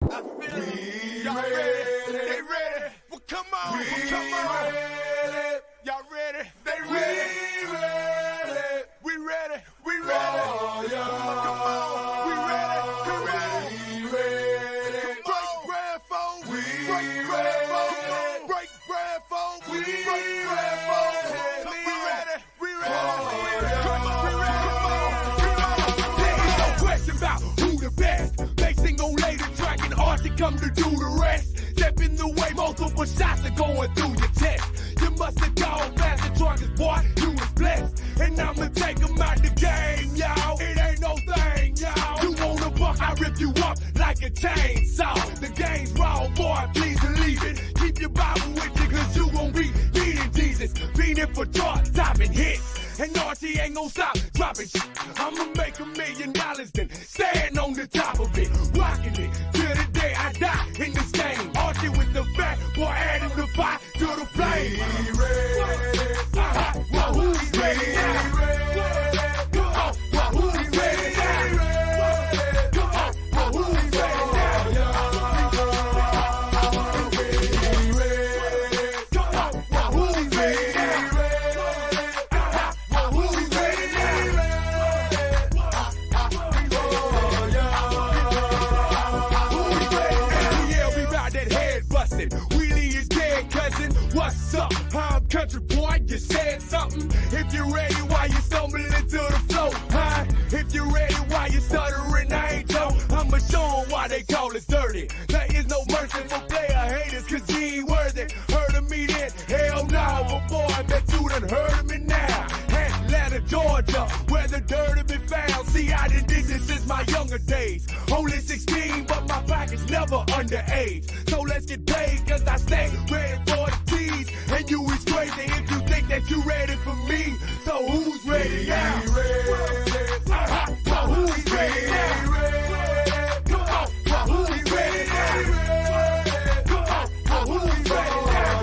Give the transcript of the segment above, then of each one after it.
I feel it. Y'all ready? They ready? Well, come on. Come on. Y'all ready? They ready? We ready. We ready. Oh, yeah. Come on. We ready. We ready. Break bread, folks. Break bread, folks. Break bread, folks. Break bread, folks. We ready. We ready. Come on. We ready. Come on. There is no question about who the best. Facing on later track and hard to come to do the rest. Step in the way, multiple shots are going through your chest. You must have gone fast and drunk as boy, you was blessed. And I'ma take him out the game, y'all. It ain't no thing, y'all. You want a buck, I rip you up like a chainsaw. The game's raw, boy, please believe it. Keep your Bible with you, cause you gon' be beating Jesus. Beating for chart-topping hits. And Archie ain't gon' stop dropping shit. I'ma make $1 million, then stand on the top of it. Rocking it till the day I die in this game. Archie with the fat, boy, adding the fire to the flame. Well, who's ready now? Well, who's ready now? Well, who's ready now? Well, who's ready now? Well, who's ready now? Yeah, we bout that head busting. Wheelie is dead, cousin. What's up? I'm country boy, you said something. If you're ready, why you stumbling into the flow? Huh? If you're ready, why you stuttering? I ain't Joe. I'ma show 'em why they call us dirty. There is no mercy for player haters, cause you ain't worthy. Heard of me then? Hell no. But boy, I bet you done heard of me now. Atlanta, Georgia, where the dirt have been found. See, I done did this since my younger days. Only 16, but my pocket's never underage. So let's get paid, cause I stay ready for the tease. And you is crazy if you think that you ready for me. So who's ready now? Well, who's ready now? Well, who's ready now? Well, who's ready now?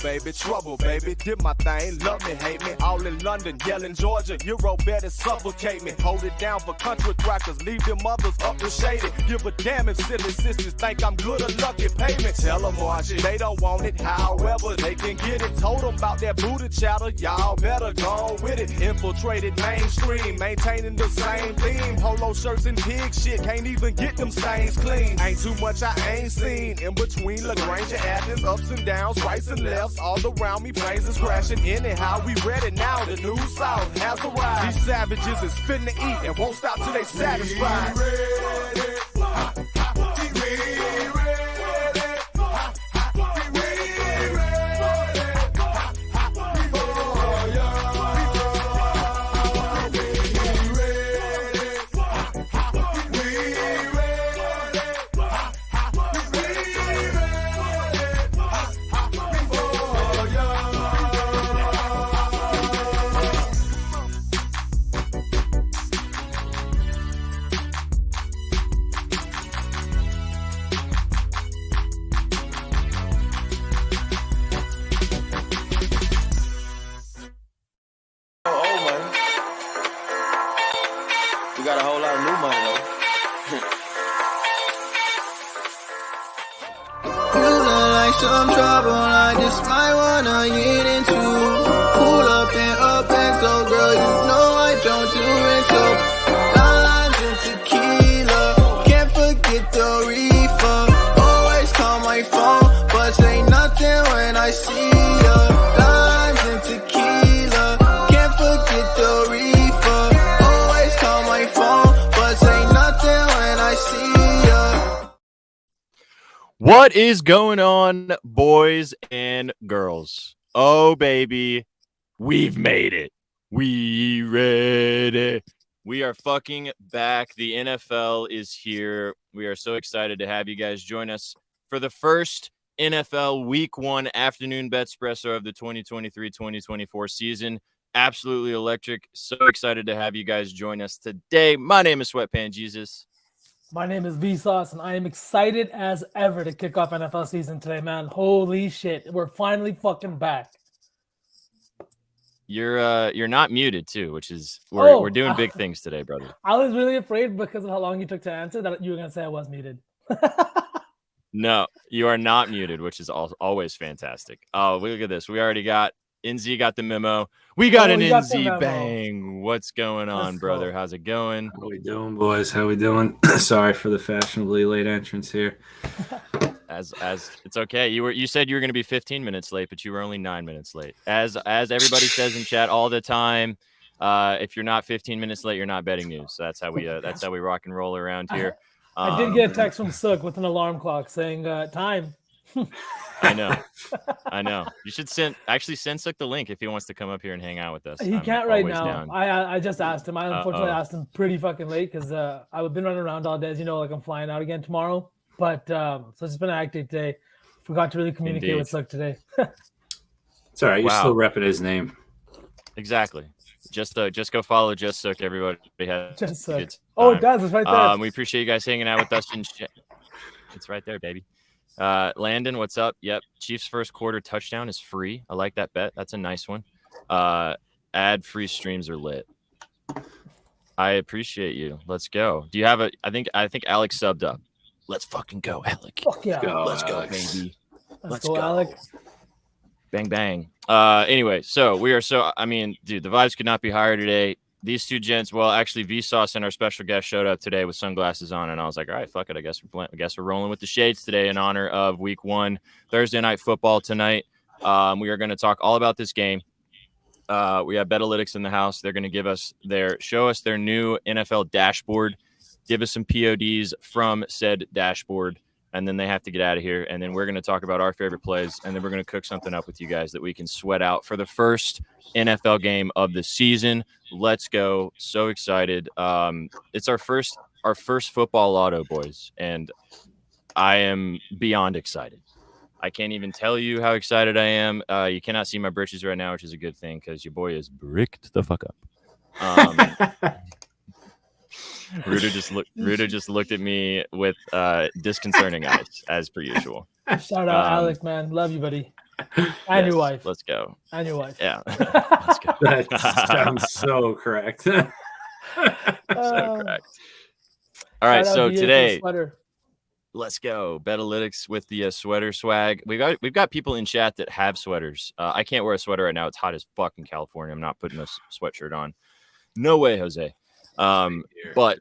Baby, trouble, baby, did my thing, love me, hate me, all in London, yelling Georgia, Euro better suffocate me, hold it down for country crackers, leave them mothers up to shady, give a damn if silly sisters think I'm good or lucky, pay me, tell them Archie, they don't want it, however they can get it, told them about that booty chatter, y'all better go with it, infiltrated mainstream, maintaining the same theme, polo shirts and pig shit, can't even get them stains clean, ain't too much I ain't seen, in between LaGrange and Athens, ups and downs, rights and lefts, all around me, planes is crashing anyhow. We ready now, the new South has arrived. These savages is finna eat and won't stop till they satisfied. We got a whole lot of new money though. You look like some trouble, I just might wanna get into. Pull up and up and so, girl, you know I don't do it so. Limes and tequila, can't forget the reefer. Always call my phone, but say nothing when I see ya. Limes and tequila, can't forget the reefer. Always call my phone, but say nothing when I see ya. What is going on, boys and girls? Oh, baby, we've made it. We ready. We are fucking back. The NFL is here. We are so excited to have you guys join us for the first NFL Week 1 afternoon BETSPRESSO of the 2023-2024 season. Absolutely electric. So excited to have you guys join us today. My name is Sweatpan Jesus. My name is Vsauce, and I am excited as ever to kick off NFL season today, man. Holy shit, we're finally fucking back. You're not muted too, which is we're doing big things today, brother. I was really afraid because of how long you took to answer that you were gonna say I was muted. No, you are not muted, which is always fantastic. Oh, look at this. We already got NZ got the memo. We got an NZ bang. What's going on, brother? How's it going? How we doing, boys? How we doing? Sorry for the fashionably late entrance here. As it's okay. You said you were going to be 15 minutes late, but you were only 9 minutes late. As everybody says in chat all the time, if you're not 15 minutes late, you're not betting news. So that's how we rock and roll around here. I did get a text from Sook with an alarm clock saying time. I know. You should send Sook the link if he wants to come up here and hang out with us. He can't right now. I just asked him. I unfortunately asked him pretty fucking late because I've been running around all day. As you know, like I'm flying out again tomorrow. But so it's been an active day. Forgot to really communicate with Sook today. It's all right. You're still repping his name. Exactly. Just go follow Just Sook, everybody. Just Sook. Oh, it does. It's right there. We appreciate you guys hanging out with us. It's right there, baby. Landon, what's up? Yep. Chiefs first quarter touchdown is free. I like that bet. That's a nice one. Ad-free streams are lit. I appreciate you. Let's go. Do you have I think Alex subbed up. Let's fucking go, Alec. Fuck yeah. Let's go, baby. Let's go, Alec. Bang, bang. Anyway, so we are dude, the vibes could not be higher today. These two gents, well, actually, Vsauce and our special guest showed up today with sunglasses on, and I was like, all right, fuck it. I guess we're rolling with the shades today in honor of Week 1, Thursday Night Football tonight. We are going to talk all about this game. We have Betalytics in the house. They're going to show us their new NFL dashboard, give us some PODs from said dashboard, and then they have to get out of here. And then we're going to talk about our favorite plays, and then we're going to cook something up with you guys that we can sweat out for the first NFL game of the season. Let's go. So excited. It's our first football auto, boys, and I am beyond excited. I can't even tell you how excited I am. You cannot see my britches right now, which is a good thing because your boy is bricked the fuck up. Ruda just looked at me with disconcerting eyes, as per usual. Shout out, Alec, man. Love you, buddy. And your wife. Let's go. And your wife. Yeah. Let's go. That sounds so correct. So correct. All right, so today, let's go. Betalytics with the sweater swag. We've got people in chat that have sweaters. I can't wear a sweater right now. It's hot as fuck in California. I'm not putting a sweatshirt on. No way, Jose. But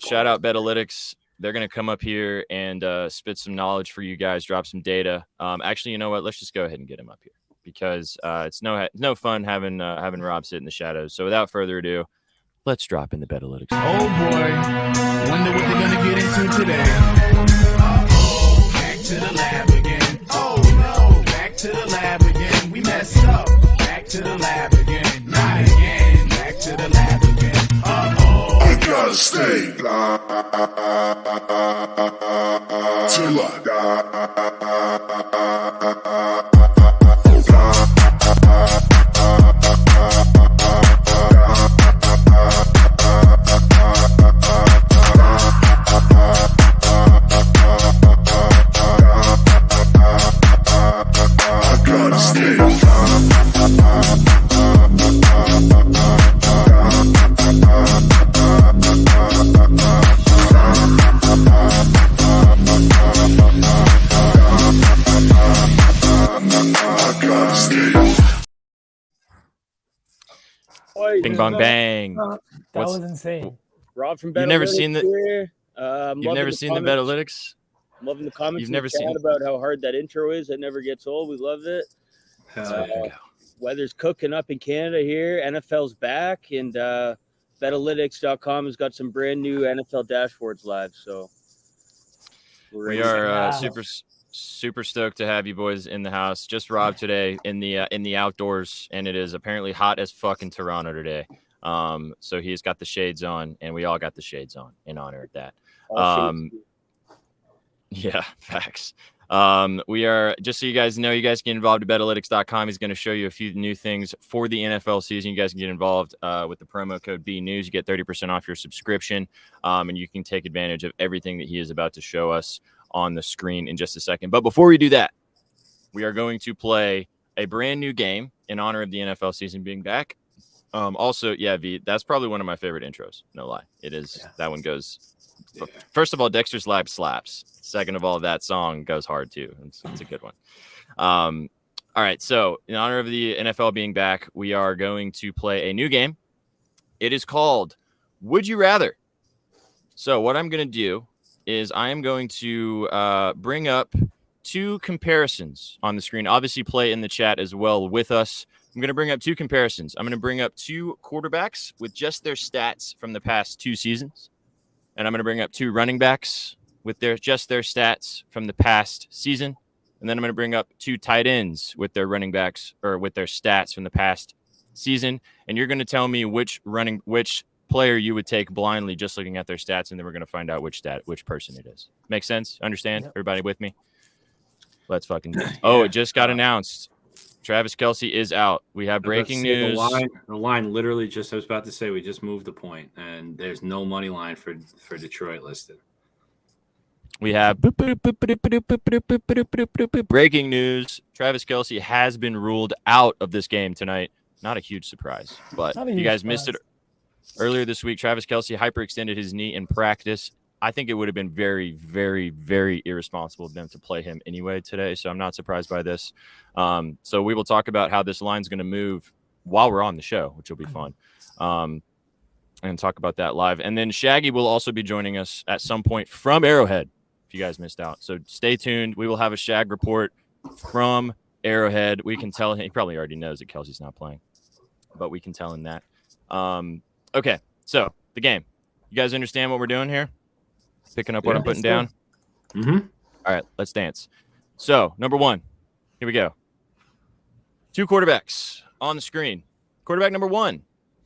shout out Betalytics. They're going to come up here and spit some knowledge for you guys, drop some data. Actually, you know what? Let's just go ahead and get him up here because it's no fun having Rob sit in the shadows. So without further ado, let's drop in the Betalytics. Oh boy, wonder what they're going to get into today. Back to the lab again. Oh no, back to the lab again. We messed up. Back to the lab again. Not again. Back to the lab again. I gotta stay fly till I die. I gotta stay Bing bong bang. That was insane. Rob from You've never seen the. You've never seen the Betalytics. I'm loving the comments. You've never seen about how hard that intro is. It never gets old. We love it. Weather's cooking up in Canada here. NFL's back, and Betalytics.com has got some brand new NFL dashboards live. So we are super stoked to have you boys in the house. Just Rob today in the outdoors, and it is apparently hot as fuck in Toronto today. So he's got the shades on, and we all got the shades on in honor of that. Yeah, facts. We are, just so you guys know, you guys can get involved at betalytics.com. He's going to show you a few new things for the NFL season. You guys can get involved with the promo code BNews. You get 30% off your subscription, and you can take advantage of everything that he is about to show us on the screen in just a second. But before we do that, we are going to play a brand new game in honor of the NFL season being back. Also, yeah, V, that's probably one of my favorite intros. No lie. It is. Yeah. That one goes. Yeah. First of all, Dexter's Lab slaps. Second of all, that song goes hard too. It's a good one. All right. So in honor of the NFL being back, we are going to play a new game. It is called Would You Rather? So what I'm going to do is I am going to bring up two comparisons on the screen. Obviously, play in the chat as well with us. I'm going to bring up two comparisons. I'm going to bring up two quarterbacks with just their stats from the past 2 seasons. And I'm going to bring up two running backs with just their stats from the past season. And then I'm going to bring up two tight ends with their running backs or with their stats from the past season. And you're going to tell me which player you would take blindly just looking at their stats. And then we're going to find out which person it is. Make sense? Understand? Yep. Everybody with me? Let's fucking do it. Oh, it just got announced. Travis Kelce is out. We have breaking news. The line literally just, I was about to say, we just moved the point, and there's no money line for Detroit listed. We have breaking news. Travis Kelce has been ruled out of this game tonight. Not a huge surprise, but you guys missed it earlier this week. Travis Kelce hyperextended his knee in practice. I think it would have been very, very, very irresponsible of them to play him anyway today. So I'm not surprised by this. So we will talk about how this line's going to move while we're on the show, which will be fun. And talk about that live. And then Shaggy will also be joining us at some point from Arrowhead, if you guys missed out. So stay tuned. We will have a Shag report from Arrowhead. We can tell him, he probably already knows that Kelsey's not playing, but we can tell him that. Okay, so the game. You guys understand what we're doing here? Picking up what I'm putting down? Mm-hmm. All right, let's dance. So, number one, here we go. Two quarterbacks on the screen. Quarterback number one,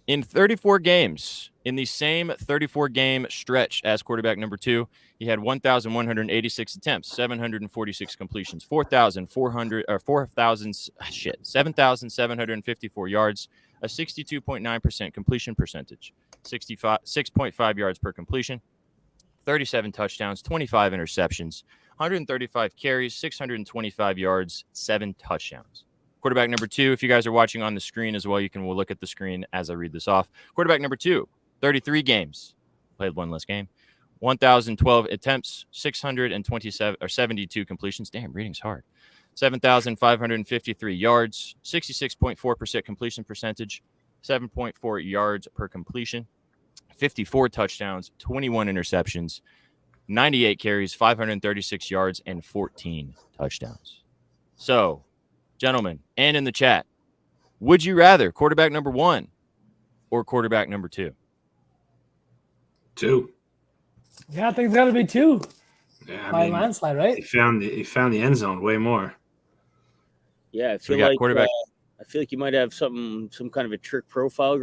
in 34 games, in the same 34-game stretch as quarterback number two, he had 1,186 attempts, 746 completions, 7,754 yards, a 62.9% completion percentage, 6.5 yards per completion, 37 touchdowns, 25 interceptions, 135 carries, 625 yards, 7 touchdowns. Quarterback number two, if you guys are watching on the screen as well, we'll look at the screen as I read this off. Quarterback number two, 33 games, played one less game, 1,012 attempts, 72 completions. Damn, reading's hard. 7,553 yards, 66.4% completion percentage, 7.4 yards per completion, 54 touchdowns, 21 interceptions, 98 carries, 536 yards, and 14 touchdowns. So, gentlemen, and in the chat, would you rather quarterback number one or quarterback number two? Two. Yeah, I think it's got to be two. Yeah, by landslide, right? He found the end zone way more. Yeah, I feel like quarterback. I feel like you might have some kind of a trick profile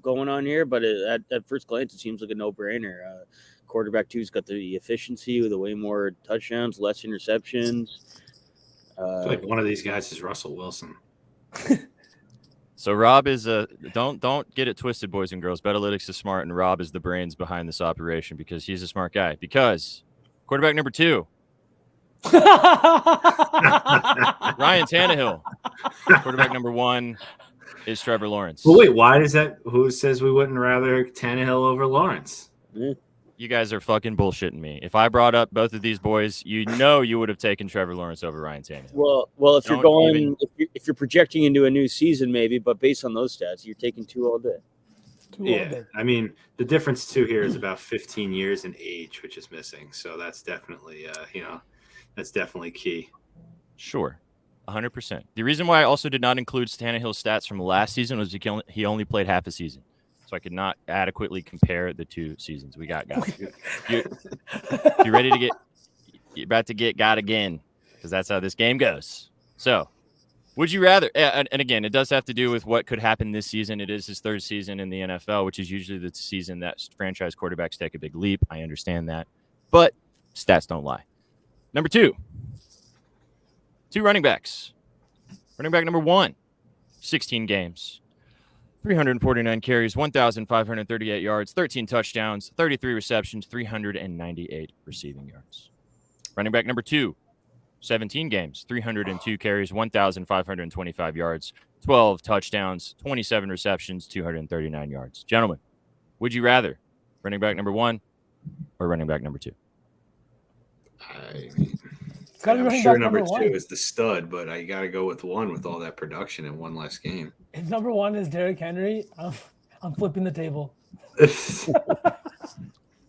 going on here, but at first glance, it seems like a no-brainer. Quarterback two's got the efficiency with way more touchdowns, less interceptions. I feel like one of these guys is Russell Wilson. So Rob is don't get it twisted, boys and girls. Betalytics is smart, and Rob is the brains behind this operation because he's a smart guy. Because quarterback number two, Ryan Tannehill. Quarterback number one is Trevor Lawrence. Well, wait, why is that? Who says we wouldn't rather Tannehill over Lawrence? You guys are fucking bullshitting me. If I brought up both of these boys, you would have taken Trevor Lawrence over Ryan Tannehill. Well, if you're projecting into a new season, maybe, but based on those stats, you're taking two all day. I mean, the difference too here is about 15 years in age, which is missing. So that's definitely, that's definitely key. Sure, 100%. The reason why I also did not include Tannehill's stats from last season was he only played half a season. So I could not adequately compare the two seasons. We got you ready to you're about to get got again, because that's how this game goes. So would you rather, and again, it does have to do with what could happen this season. It is his third season in the NFL, which is usually the season that franchise quarterbacks take a big leap. I understand that, but stats don't lie. Number two, Two running backs. Running back number 1, 16 games, 349 carries, 1,538 yards, 13 touchdowns, 33 receptions, 398 receiving yards. Running back number 2, 17 games, 302 carries, 1,525 yards, 12 touchdowns, 27 receptions, 239 yards. Gentlemen, would you rather running back number 1 or running back number 2? I'm sure number 2 is the stud, but I got to go with 1 with all that production in one less game. If number 1 is Derrick Henry, I'm flipping the table.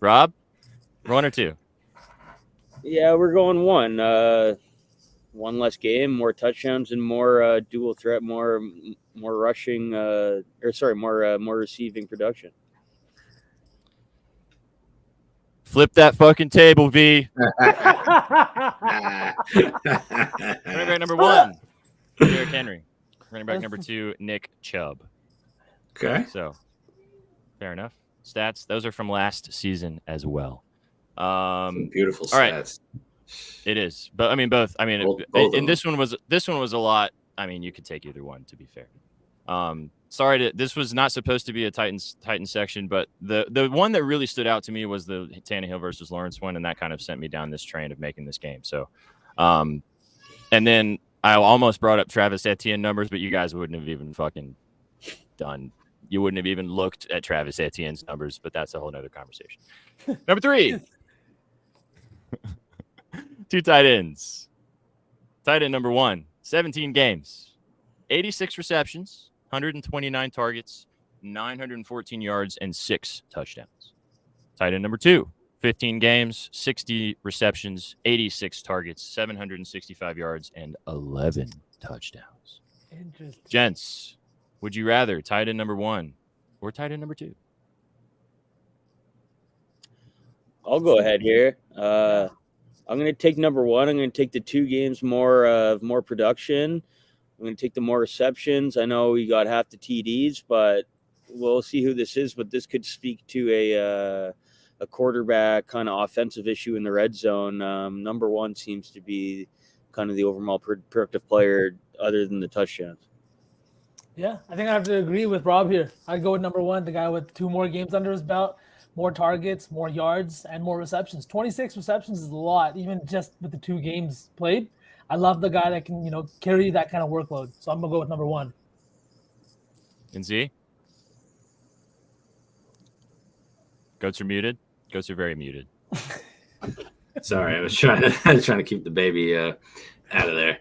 Rob, 1 or 2? Yeah, we're going 1. One less game, more touchdowns, and more dual threat, more rushing, more receiving production. Flip that fucking table, V. Running back number 1, Derrick Henry. Running back number 2, Nick Chubb. Okay. So, fair enough. Stats, those are from last season as well. Beautiful stats. All right. It is, but I mean both. I mean, and this one was a lot. I mean, you could take either one, to be fair. This was not supposed to be a Titans section, but the one that really stood out to me was the Tannehill versus Lawrence one, and that kind of sent me down this train of making this game. So, and then I almost brought up Travis Etienne numbers, but you guys wouldn't have even fucking done. You wouldn't have even looked at Travis Etienne's numbers, but that's a whole nother conversation. Number 3. 2 tight ends. Tight end number 1, 17 games, 86 receptions, 129 targets, 914 yards, and 6 touchdowns. Tight end number 2, 15 games, 60 receptions, 86 targets, 765 yards, and 11 touchdowns. Interesting. Gents, would you rather tight end number 1 or tight end number 2? I'll go ahead here. I'm going to take number 1. I'm going to take the 2 games more production. I'm going to take the more receptions. I know we got half the TDs, but we'll see who this is. But this could speak to a quarterback kind of offensive issue in the red zone. Number 1 seems to be kind of the overall productive player other than the touchdowns. Yeah, I think I have to agree with Rob here. I'd go with number 1, the guy with 2 more games under his belt. More targets, more yards, and more receptions. 26 receptions is a lot, even just with the 2 games played. I love the guy that can, carry that kind of workload. So I'm going to go with number 1. And Z? Goats are muted. Goats are very muted. Sorry, I was trying to keep the baby out of there.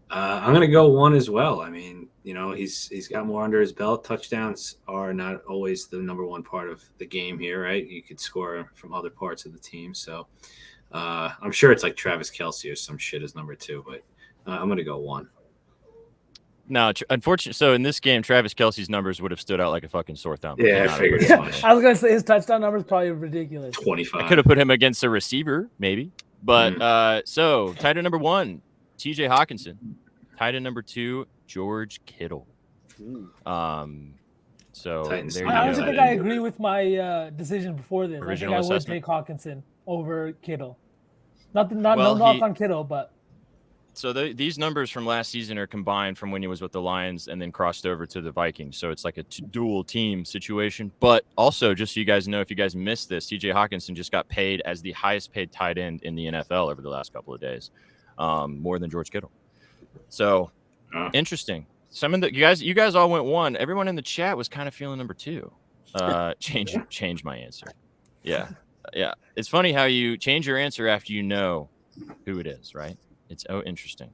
I'm going to go 1 as well. I mean, he's got more under his belt. Touchdowns are not always the number 1 part of the game here, right? You could score from other parts of the team. So I'm sure it's like Travis Kelce or some shit as number 2, but I'm going to go 1. No, unfortunately, so in this game, Travis Kelce's numbers would have stood out like a fucking sore thumb. Yeah, I figured. I was going to say his touchdown number is probably ridiculous. 25. I could have put him against a receiver, maybe. But so tight end number 1, TJ Hawkinson. Tight end number 2, George Kittle. So Titans. There you go. I don't think I agree with my decision before this. Original I think I would take Hawkinson over Kittle. No knock on Kittle, but. So these numbers from last season are combined from when he was with the Lions and then crossed over to the Vikings. So it's like a dual team situation. But also, just so you guys know, if you guys missed this, TJ Hawkinson just got paid as the highest paid tight end in the NFL over the last couple of days, more than George Kittle. So interesting. Some of you guys all went 1. Everyone in the chat was kind of feeling number 2. Change my answer. Yeah. It's funny how you change your answer after you know who it is, right? It's interesting.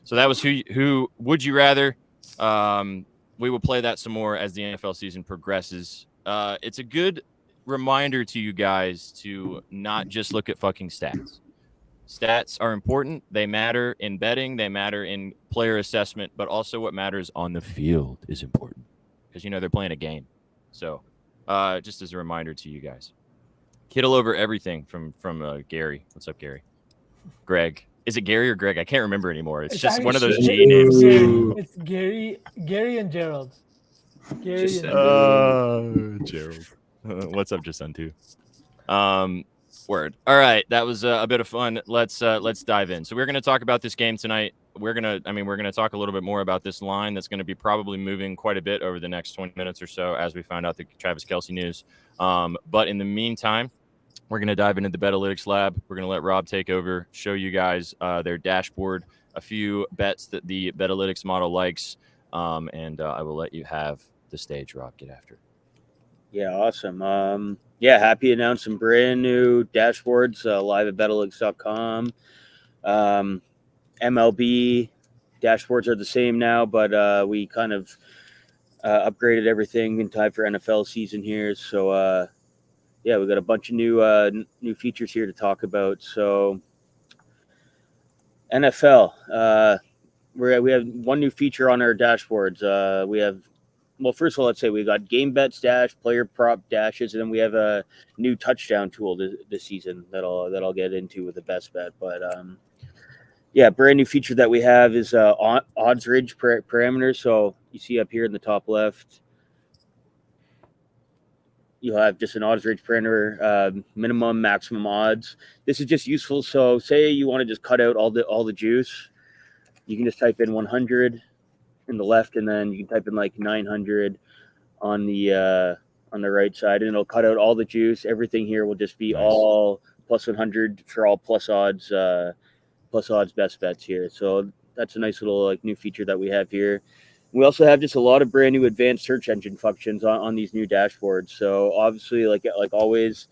So that was who would you rather? We will play that some more as the NFL season progresses. It's a good reminder to you guys to not just look at fucking stats. Stats are important. They matter in betting. They matter in player assessment. But also what matters on the field is important because, they're playing a game. So just as a reminder to you guys. Kittle over everything from Gary. What's up, Gary? Greg. Is it Gary or Greg? I can't remember anymore. It's just one of those G names. It's Gary and Gerald. Gerald. What's up, Jason, too? Word. All right, that was a bit of fun. Let's dive in. So we're going to talk about this game tonight. We're going to talk a little bit more about this line that's going to be probably moving quite a bit over the next 20 minutes or so as we find out the Travis Kelce news. But in the meantime, we're going to dive into the Betalytics lab. We're going to let Rob take over, show you guys their dashboard, a few bets that the Betalytics model likes, and I will let you have the stage, Rob. Get after it. Yeah, awesome. Happy to announce some brand new dashboards live at betalytics.com. MLB dashboards are the same now, but we kind of upgraded everything in time for NFL season here. So, we got a bunch of new features here to talk about. So, NFL, we have one new feature on our dashboards. We have, well, first of all, let's say we got game bets dash, player prop dashes, and then we have a new touchdown tool this season that I'll get into with the best bet. But brand new feature that we have is odds range parameters. So you see up here in the top left, you'll have just an odds range parameter, minimum, maximum odds. This is just useful. So say you want to just cut out all the juice, you can just type in 100 in the left, and then you can type in like 900 on the right side, and it'll cut out all the juice. Everything here will just be all plus 100 for all plus odds best bets here. So that's a nice little like new feature that we have here. We also have just a lot of brand new advanced search engine functions on these new dashboards. So obviously, like always,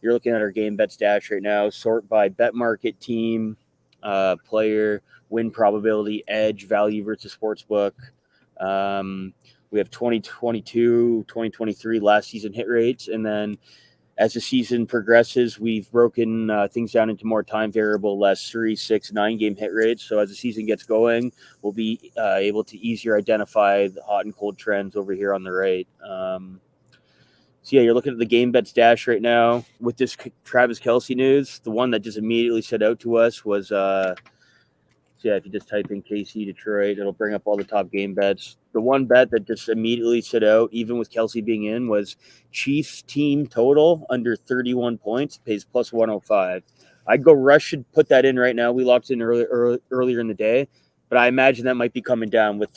you're looking at our game bets dash right now. Sort by bet market, team, player, win probability, edge, value versus sportsbook. We have 2022, 2023 last season hit rates. And then as the season progresses, we've broken things down into more time variable, less 3, 6, 9 game hit rates. So as the season gets going, we'll be able to easier identify the hot and cold trends over here on the right. You're looking at the game bets dash right now with this Travis Kelce news. The one that just immediately stood out to us was, if you just type in KC Detroit, it'll bring up all the top game bets. The one bet that just immediately stood out, even with Kelce being in, was Chiefs team total under 31 points, pays plus 105. I'd go Rush should put that in right now. We locked in earlier in the day, but I imagine that might be coming down with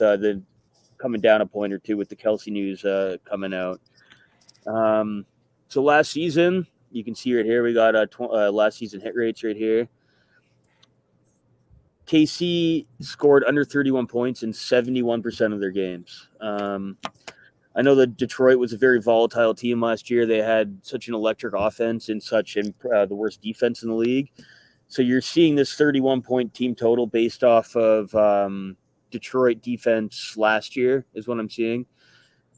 coming down a point or two with the Kelce news coming out. So last season, you can see right here, we got last season hit rates right here. KC scored under 31 points in 71% of their games. I know that Detroit was a very volatile team last year. They had such an electric offense and the worst defense in the league. So you're seeing this 31-point team total based off of Detroit defense last year is what I'm seeing.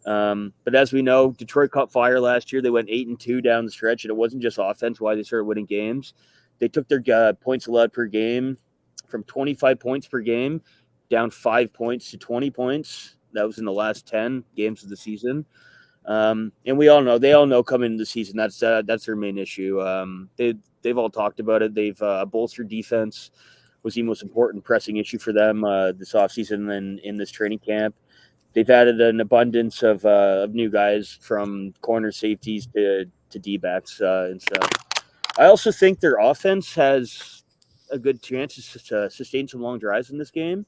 But as we know, Detroit caught fire last year. They went 8-2 down the stretch, and it wasn't just offense why they started winning games. They took their points allowed per game from 25 points per game down 5 points to 20 points. That was in the last 10 games of the season. And they all know coming into the season, that's their main issue. They've all talked about it. They've bolstered defense was the most important pressing issue for them this offseason and in this training camp. They've added an abundance of new guys from corner safeties to D-backs and stuff. I also think their offense has a good chance to sustain some long drives in this game.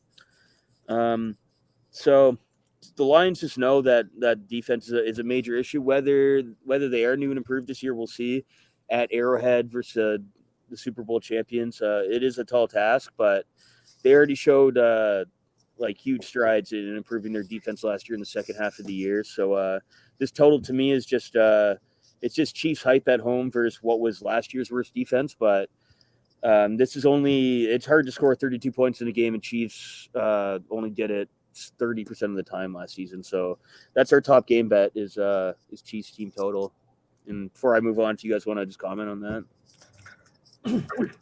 So the Lions just know that defense is a major issue. Whether they are new and improved this year, we'll see. At Arrowhead versus the Super Bowl champions, it is a tall task, but they already showed huge strides in improving their defense last year in the second half of the year. So this total to me is just it's just Chiefs hype at home versus what was last year's worst defense, but it's hard to score 32 points in a game, and Chiefs only did it 30% of the time last season. So that's our top game bet is Chiefs team total. And before I move on, do you guys want to just comment on that?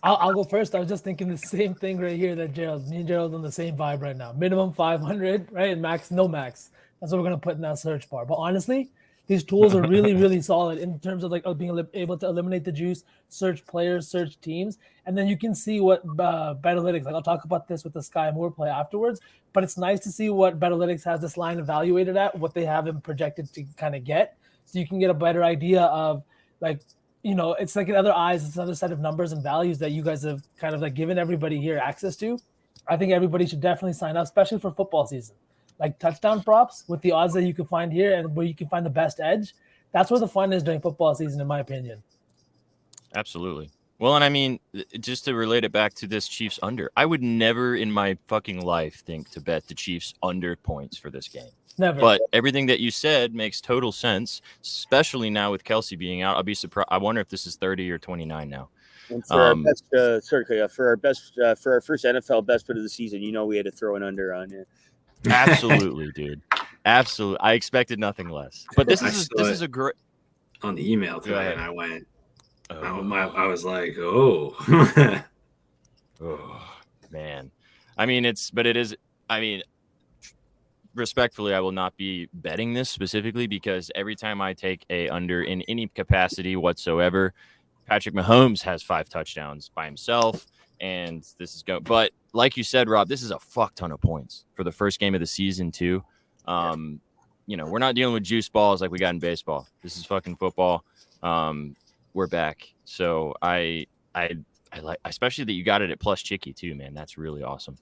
I'll go first. I was just thinking the same thing right here that Gerald. Me and Gerald on the same vibe right now. Minimum 500, right? And max, no max. That's what we're gonna put in that search bar. But honestly, these tools are really, really solid in terms of being able to eliminate the juice, search players, search teams, and then you can see what Betalytics. I'll talk about this with the Sky Moore play afterwards. But it's nice to see what Betalytics has this line evaluated at, what they have him projected to kind of get, so you can get a better idea of it's like another eyes, it's another set of numbers and values that you guys have kind of like given everybody here access to. I think everybody should definitely sign up, especially for football season. Like touchdown props with the odds that you can find here and where you can find the best edge. That's where the fun is during football season, in my opinion. Absolutely. Well, and I mean, just to relate it back to this Chiefs under, I would never in my fucking life think to bet the Chiefs under points for this game. Never. But everything that you said makes total sense, especially now with Kelsey being out. I'll be surprised. I wonder if this is 30 or 29 now. And for our best, for our first NFL best bet of the season, we had to throw an under on it. Absolutely, dude. Absolutely. I expected nothing less. But this is a great on the email today, and I went. I was like, oh. Oh, man. I mean, respectfully, I will not be betting this specifically because every time I take a under in any capacity whatsoever, Patrick Mahomes has 5 touchdowns by himself, and this is going. But like you said, Rob, this is a fuck ton of points for the first game of the season too. We're not dealing with juice balls like we got in baseball. This is fucking football. We're back, so I like, especially that you got it at plus chicky too, man. That's really awesome.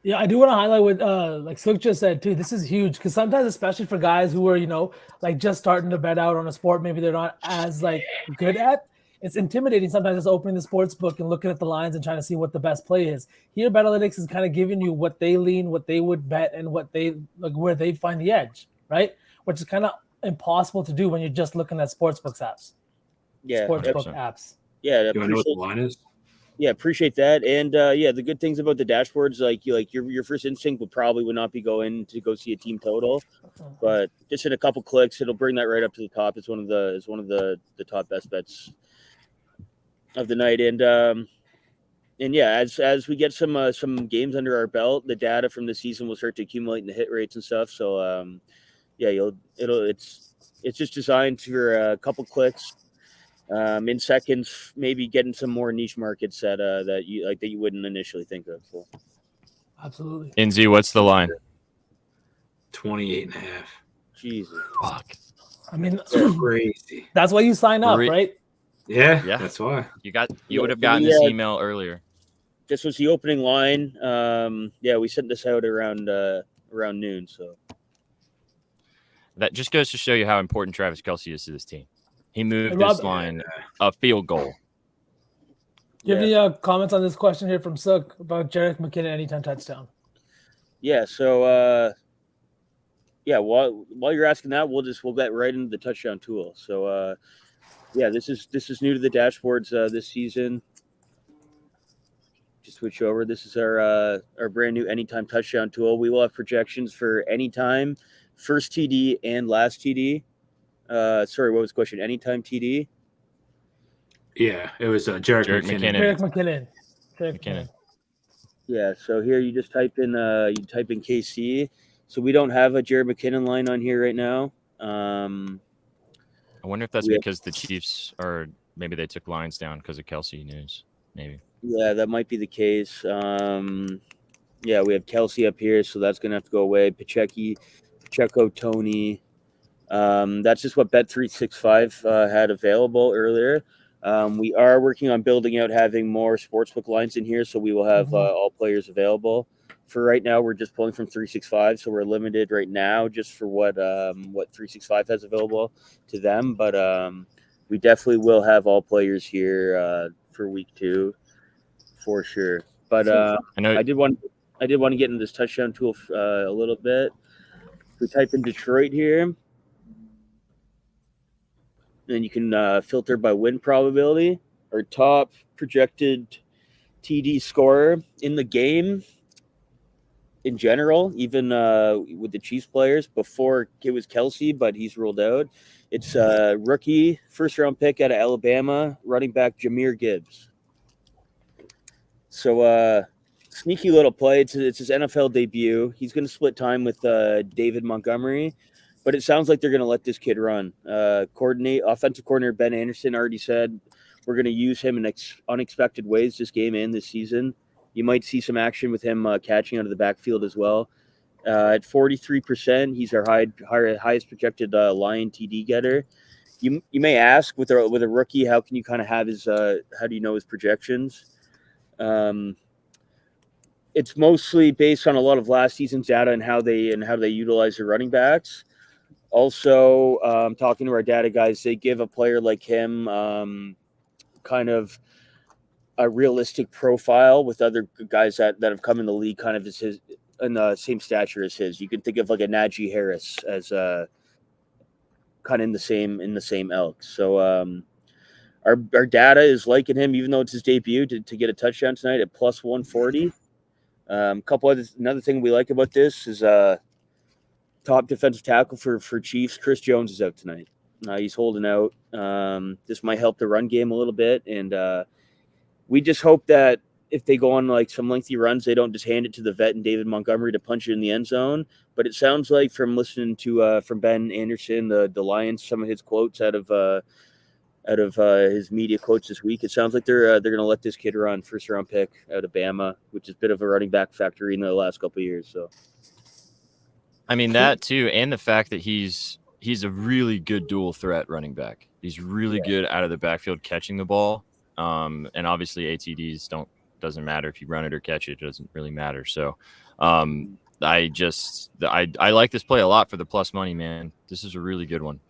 Yeah, I do want to highlight what like Sook just said too. This is huge because sometimes, especially for guys who are like just starting to bet out on a sport, maybe they're not as like good at. It's intimidating sometimes just opening the sports book and looking at the lines and trying to see what the best play is. Here, Betalytics is kind of giving you what they lean, what they would bet, and what they like where they find the edge, right? Which is kind of impossible to do when you're just looking at sportsbooks apps. Yeah, sportsbook apps. Yeah, you want to know what the line is? Yeah, appreciate that. And the good things about the dashboards, like your first instinct would not be going to go see a team total, but just in a couple clicks, it'll bring that right up to the top. It's one of the top best bets of the night. And yeah, as we get some games under our belt, the data from the season will start to accumulate in the hit rates and stuff. So it's just designed for a couple clicks. In seconds, maybe getting some more niche markets that you wouldn't initially think of. So. Absolutely. Inzi, what's the line? 28.5. Jesus. Fuck. I mean, crazy. That's why you sign up, right? Yeah, that's why. You would have gotten this email earlier. This was the opening line. We sent this out around noon. So that just goes to show you how important Travis Kelce is to this team. He moved this line a field goal. Do you have any comments on this question here from Sook about Jerick McKinnon anytime touchdown? Yeah. So while you're asking that, we'll get right into the touchdown tool. So this is new to the dashboards this season. Just switch over. This is our brand new anytime touchdown tool. We will have projections for anytime, first TD and last TD. Sorry, what was the question? Anytime TD? Yeah, it was Jerick McKinnon. Jerick McKinnon. Yeah, so here you just type in KC. So we don't have a Jerick McKinnon line on here right now. I wonder if that's because the Chiefs maybe they took lines down because of Kelsey news. Maybe. Yeah, that might be the case. We have Kelsey up here, so that's gonna have to go away. Pacheco, Tony. That's just what Bet365 had available earlier. We are working on building out having more sportsbook lines in here, so we will have all players available. For right now, we're just pulling from 365, so we're limited right now just for what 365 has available to them. But we definitely will have all players here for week 2 for sure. But I did want to get into this touchdown tool a little bit. If we type in Detroit here. Then you can filter by win probability or top projected TD scorer in the game in general, even with the Chiefs players. Before it was Kelsey, but he's ruled out. It's rookie first-round pick out of Alabama, running back Jahmyr Gibbs. So sneaky little play. It's his NFL debut. He's going to split time with David Montgomery. But it sounds like they're going to let this kid run. Offensive coordinator Ben Anderson already said we're going to use him in unexpected ways this game and this season. You might see some action with him catching out of the backfield as well. At 43%, he's our highest projected Lion TD getter. You may ask with a rookie, how can you kind of have his how do you know his projections? It's mostly based on a lot of last season's data and how they utilize their running backs. Also, talking to our data guys, they give a player like him kind of a realistic profile with other guys that have come in the league, kind of as his in the same stature as his. You can think of like a Najee Harris as kind of in the same elk. So our data is liking him, even though it's his debut, to get a touchdown tonight at plus 140. Another thing we like about this is top defensive tackle for Chiefs, Chris Jones, is out tonight. He's holding out. This might help the run game a little bit, and we just hope that if they go on like some lengthy runs, they don't just hand it to the vet and David Montgomery to punch it in the end zone. But it sounds like from listening to from Ben Anderson, the Lions, some of his quotes out of his media quotes this week, it sounds like they're going to let this kid run, first round pick out of Bama, which is a bit of a running back factory in the last couple of years. So, I mean that too, and the fact that he's a really good dual threat running back. He's really good out of the backfield catching the ball. And obviously ATDs doesn't matter if you run it or catch it. It doesn't really matter. So I like this play a lot for the plus money, man. This is a really good one.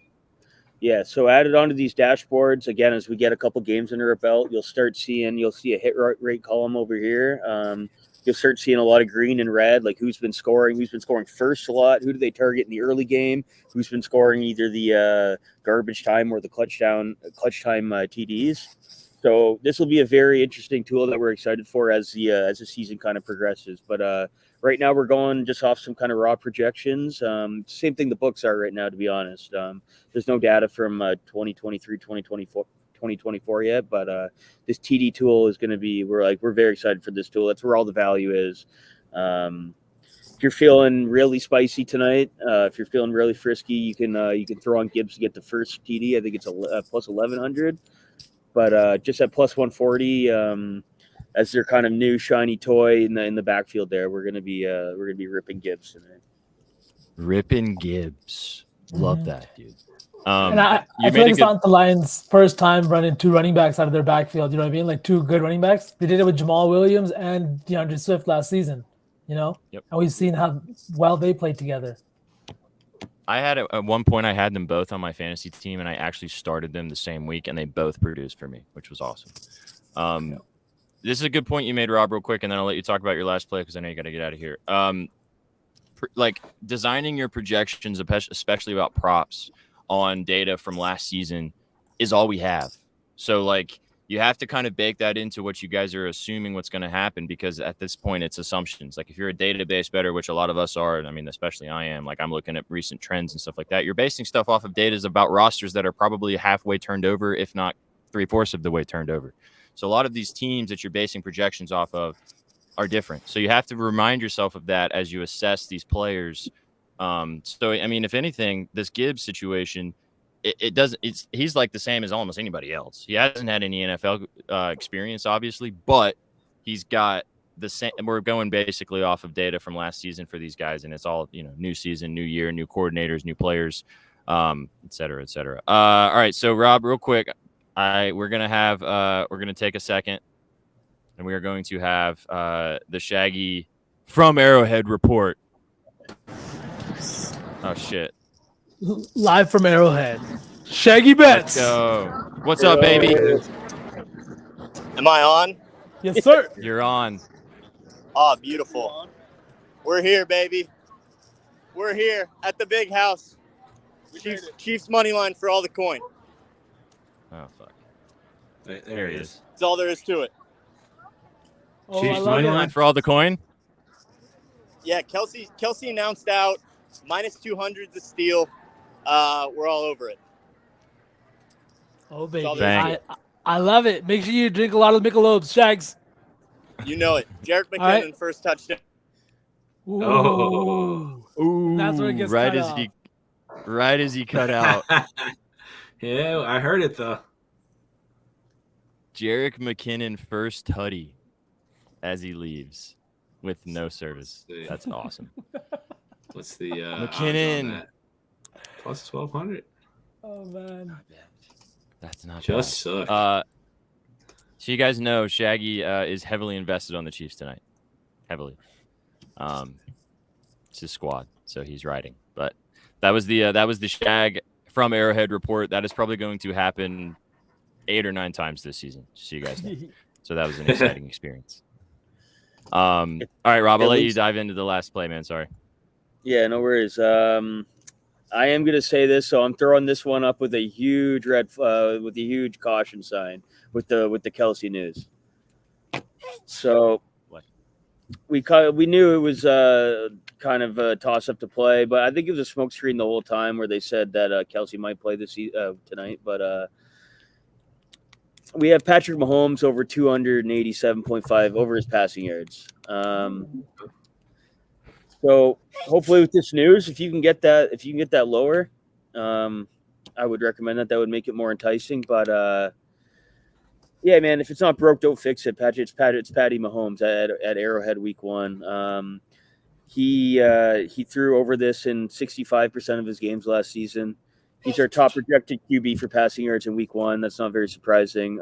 Yeah, so added onto these dashboards, again, as we get a couple games under our belt, you'll see a hit rate column over here. You'll start seeing a lot of green and red, like who's been scoring first a lot, who do they target in the early game, who's been scoring either the garbage time or the clutch time TDs. So this will be a very interesting tool that we're excited for as the season kind of progresses. But right now we're going just off some kind of raw projections. Same thing the books are right now, to be honest. There's no data from 2023, 2024 yet, but this TD tool is going to be. We're very excited for this tool. That's where all the value is. If you're feeling really spicy tonight, if you're feeling really frisky, you can throw on Gibbs to get the first TD. I think it's a plus 1100. But just at plus 140, as their kind of new shiny toy in the backfield, there we're gonna be ripping Gibbs tonight. Ripping Gibbs, love that, dude. And I feel like it's not the Lions' first time running two running backs out of their backfield. You know what I mean? Like two good running backs. They did it with Jamal Williams and DeAndre Swift last season. You know, and we've seen how well they played together. I had at one point I had them both on my fantasy team, and I actually started them the same week, and they both produced for me, which was awesome. This is a good point you made, Rob, real quick, and then I'll let you talk about your last play because I know you got to get out of here. Like designing your projections, especially about props on data from last season, is all we have. So like you have to kind of bake that into what you guys are assuming what's going to happen, because at this point it's assumptions. Like if you're a database bettor, which a lot of us are, and I mean, especially I am, like I'm looking at recent trends and stuff like that. You're basing stuff off of data about rosters that are probably halfway turned over, if not 3/4 of the way turned over. So a lot of these teams that you're basing projections off of are different. So you have to remind yourself of that as you assess these players. So, I mean, if anything, this Gibbs situation, he's like the same as almost anybody else. He hasn't had any NFL experience, obviously, but he's got the same. We're going basically off of data from last season for these guys, and it's all, new season, new year, new coordinators, new players, et cetera, et cetera. All right, so Rob, real quick, we're gonna take a second, and we are going to have the Shaggy from Arrowhead report. Oh shit. Live from Arrowhead, Shaggy Bets. Let's go. What's up, baby? Am I on? Yes, sir. You're on. Oh, beautiful. We're here, baby. We're here at the big house. Chiefs money line for all the coin. Oh, fuck. There he is. That's all there is to it. Oh, Chiefs I money love it. line For all the coin? Yeah, Kelsey announced out minus 200 the steal. We're all over it. Oh, baby. Bang. I love it. Make sure you drink a lot of Michelob's, Shags. You know it. Jarek McKinnon, right. first touchdown. Ooh. Ooh, That's where it gets right cut as off. right as he cut out. Yeah, I heard it though. Jarek McKinnon first tutty as he leaves with no service. That's awesome. What's the McKinnon odds on that? Plus 1,200. Oh man, Not bad. That's not Just bad. suck. So you guys know Shaggy is heavily invested on the Chiefs tonight. Heavily. It's his squad, so he's riding. But that was the Shag from Arrowhead report. That is probably going to happen 8 or 9 times this season, just so you guys know. So that was an exciting experience. All right, Rob, I'll let you dive into the last play, man. Sorry. Yeah, no worries. I am going to say this, so I'm throwing this one up with a huge with a huge caution sign with the Kelsey news. So we knew it was kind of a toss up to play, but I think it was a smokescreen the whole time where they said that Kelsey might play tonight. But we have Patrick Mahomes over 287.5 over his passing yards. So hopefully with this news, if you can get that lower, I would recommend that. That would make it more enticing. But yeah, man, if it's not broke, don't fix it. It's Patty Mahomes at Arrowhead Week 1. He threw over this in 65% of his games last season. He's our top projected QB for passing yards in Week 1. That's not very surprising.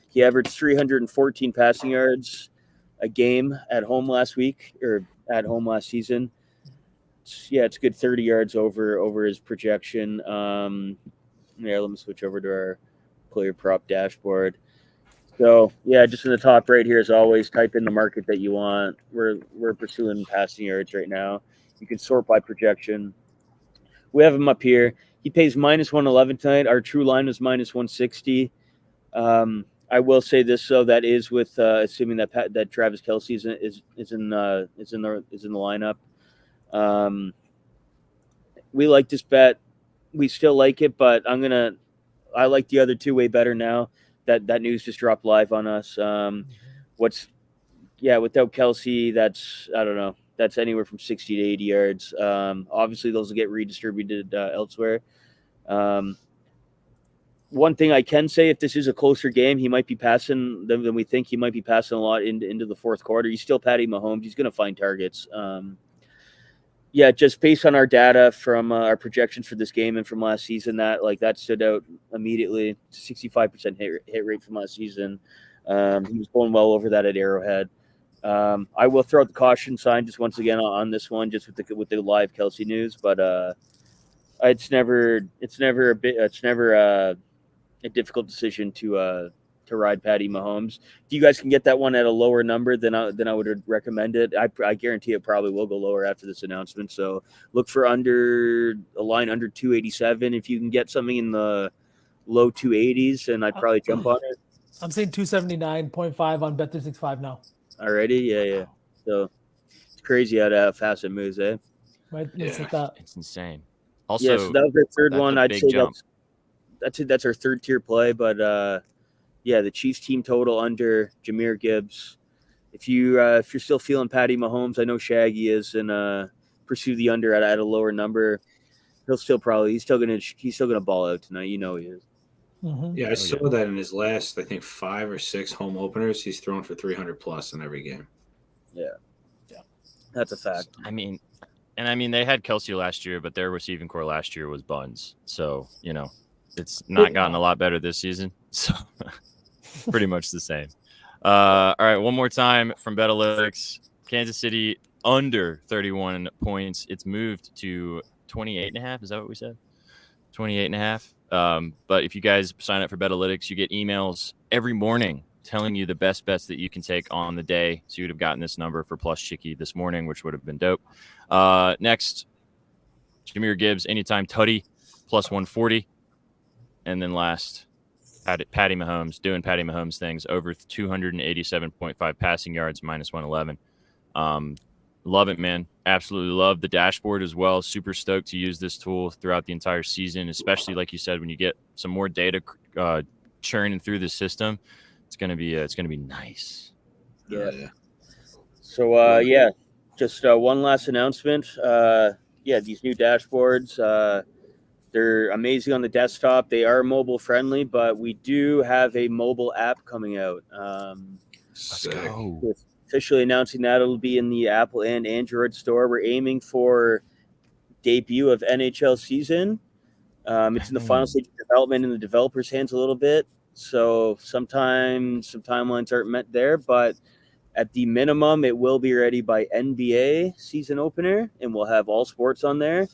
He averaged 314 passing yards a game at home last season. It's a good 30 yards over his projection. Let me switch over to our player prop dashboard. So yeah, just in the top right here, as always, type in the market that you want. We're pursuing passing yards right now. You can sort by projection. We have him up here. He pays -111 tonight. Our true line was -160. I will say this, though, that is with assuming that Travis Kelce is in the lineup. We like this bet. We still like it, but I like the other two way better now. That news just dropped live on us. Without Kelce, I don't know. That's anywhere from 60 to 80 yards. Obviously, those will get redistributed elsewhere. One thing I can say, if this is a closer game, he might be passing than we think. He might be passing a lot into the fourth quarter. He's still Patty Mahomes. He's going to find targets. Just based on our data from our projections for this game and from last season, that stood out immediately. 65% hit rate from last season. He was going well over that at Arrowhead. I will throw out the caution sign just once again on this one, just with the live Kelsey news, but it's never a difficult decision to ride Patty Mahomes. If you guys can get that one at a lower number, then I would recommend it. I guarantee it probably will go lower after this announcement. So look for a line under 287. If you can get something in the low 280s, then I'd probably jump on it. I'm saying 279.5 on Bet365 now. Alrighty, yeah. So it's crazy how fast it moves, eh? Right, it's insane. Also, yeah, so that was our third one. I'd say jump. That's our third tier play, but the Chiefs team total under Jahmyr Gibbs. If you're still feeling Patty Mahomes, I know Shaggy is, and pursue the under at a lower number. He's still gonna ball out tonight. You know he is. Mm-hmm. Yeah, I saw that in his last, I think, 5 or 6 home openers, he's thrown for 300 plus in every game. Yeah, that's a fact. I mean, they had Kelsey last year, but their receiving core last year was buns. So it's not gotten a lot better this season. So pretty much the same. All right, one more time from Betalytics. Kansas City under 31 points. It's moved to 28.5. Is that what we said? 28.5. But if you guys sign up for Betalytics, you get emails every morning telling you the best bets that you can take on the day. So you would have gotten this number for plus Chicky this morning, which would have been dope. Next, Jahmyr Gibbs, anytime tutty, plus 140. And then last, Patty Mahomes, doing Patty Mahomes things, over 287.5 passing yards, -111. Love it, man. Absolutely love the dashboard as well. Super stoked to use this tool throughout the entire season, especially like you said, when you get some more data churning through the system. It's gonna be nice. Yeah. So just one last announcement. These new dashboards. They're amazing on the desktop. They are mobile friendly, but we do have a mobile app coming out. Let's go. We're officially announcing that it'll be in the Apple and Android store. We're aiming for debut of NHL season It's in the final stage of development in the developers' hands a little bit. So sometimes some timelines aren't met there, but at the minimum, it will be ready by NBA season opener, and we'll have all sports on there.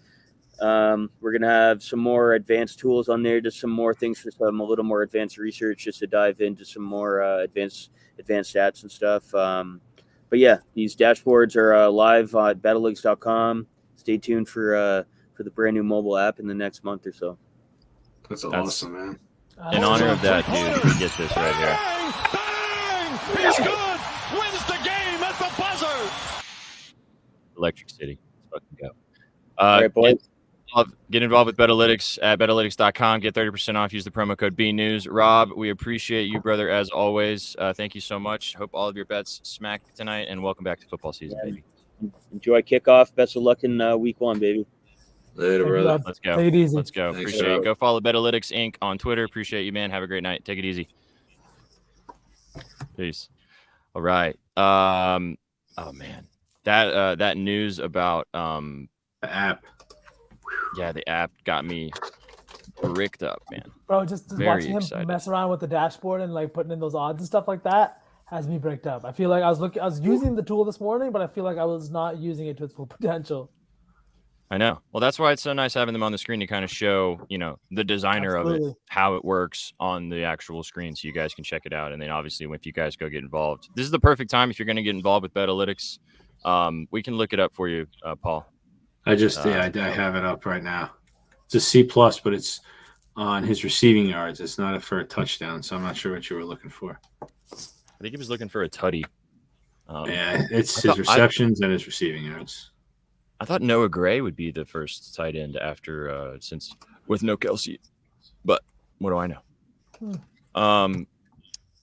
We're going to have some more advanced tools on there, just some more things for a little more advanced research, just to dive into some more advanced stats and stuff. But yeah, these dashboards are live at betaligs.com. Stay tuned for the brand new mobile app in the next month or so. That's awesome, man. In honor of that, dude, we get this right here. Bang! He's good. Wins the game at the buzzer. Electric City. Let's fucking go. All right, boys. Get involved with Betalytics at betalytics.com. Get 30% off. Use the promo code BNews. Rob, we appreciate you, brother, as always. Thank you so much. Hope all of your bets smack tonight, and welcome back to football season, baby. Enjoy kickoff. Best of luck in week 1, baby. Later, brother. Let's go. Take it easy. Let's go. Thanks, Appreciate Rob. it. Go follow Betalytics Inc. on Twitter. Appreciate you, man. Have a great night. Take it easy. Peace. All right. Oh man, that news about The app. yeah, the app got me bricked up, man. Bro, just Very watching him excited. mess around with the dashboard and like putting in those odds and stuff like that has me bricked up. I feel like I was using the tool this morning, but I feel like I was not using it to its full potential. I know. Well, that's why it's so nice having them on the screen to kind of show, the designer of Absolutely. it, how it works on the actual screen, so you guys can check it out. And then obviously, if you guys go get involved, this is the perfect time if you're going to get involved with Betalytics. We can look it up for you, Paul. I have it up right now. It's a C+, but it's on his receiving yards. It's not for a touchdown, so I'm not sure what you were looking for. I think he was looking for a tutty. Yeah, it's his receptions and his receiving yards. I thought Noah Gray would be the first tight end after since with no Kelsey, but what do I know?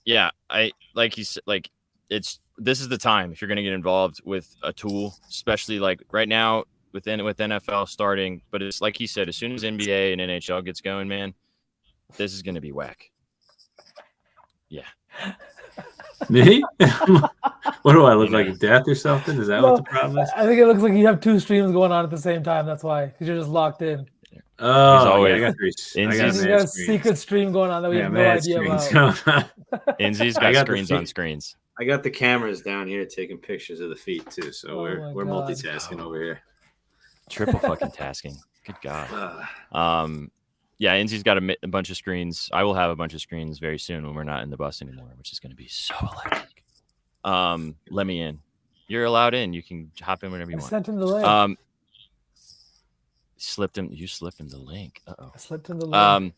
Yeah, I like you said, like this is the time if you're going to get involved with a tool, especially like right now with NFL starting. But it's like he said, as soon as NBA and NHL gets going, man, this is going to be whack. Yeah. Me? What do I look like, death or something? Is that what the problem is? I think it looks like you have two streams going on at the same time. That's why, because you're just locked in. Oh, always- I got three. You got a secret stream going on that we have no idea about. Inzi's got screens on screens. I got the cameras down here taking pictures of the feet too, so we're God. multitasking over here. Triple fucking tasking. Good God. Yeah, Inzi's got a bunch of screens. I will have a bunch of screens very soon when we're not in the bus anymore, which is going to be so electric. Let me in. You're allowed in. You can hop in whenever you want. Sent him the link. You slipped him the link. Uh-oh. I slipped him the link.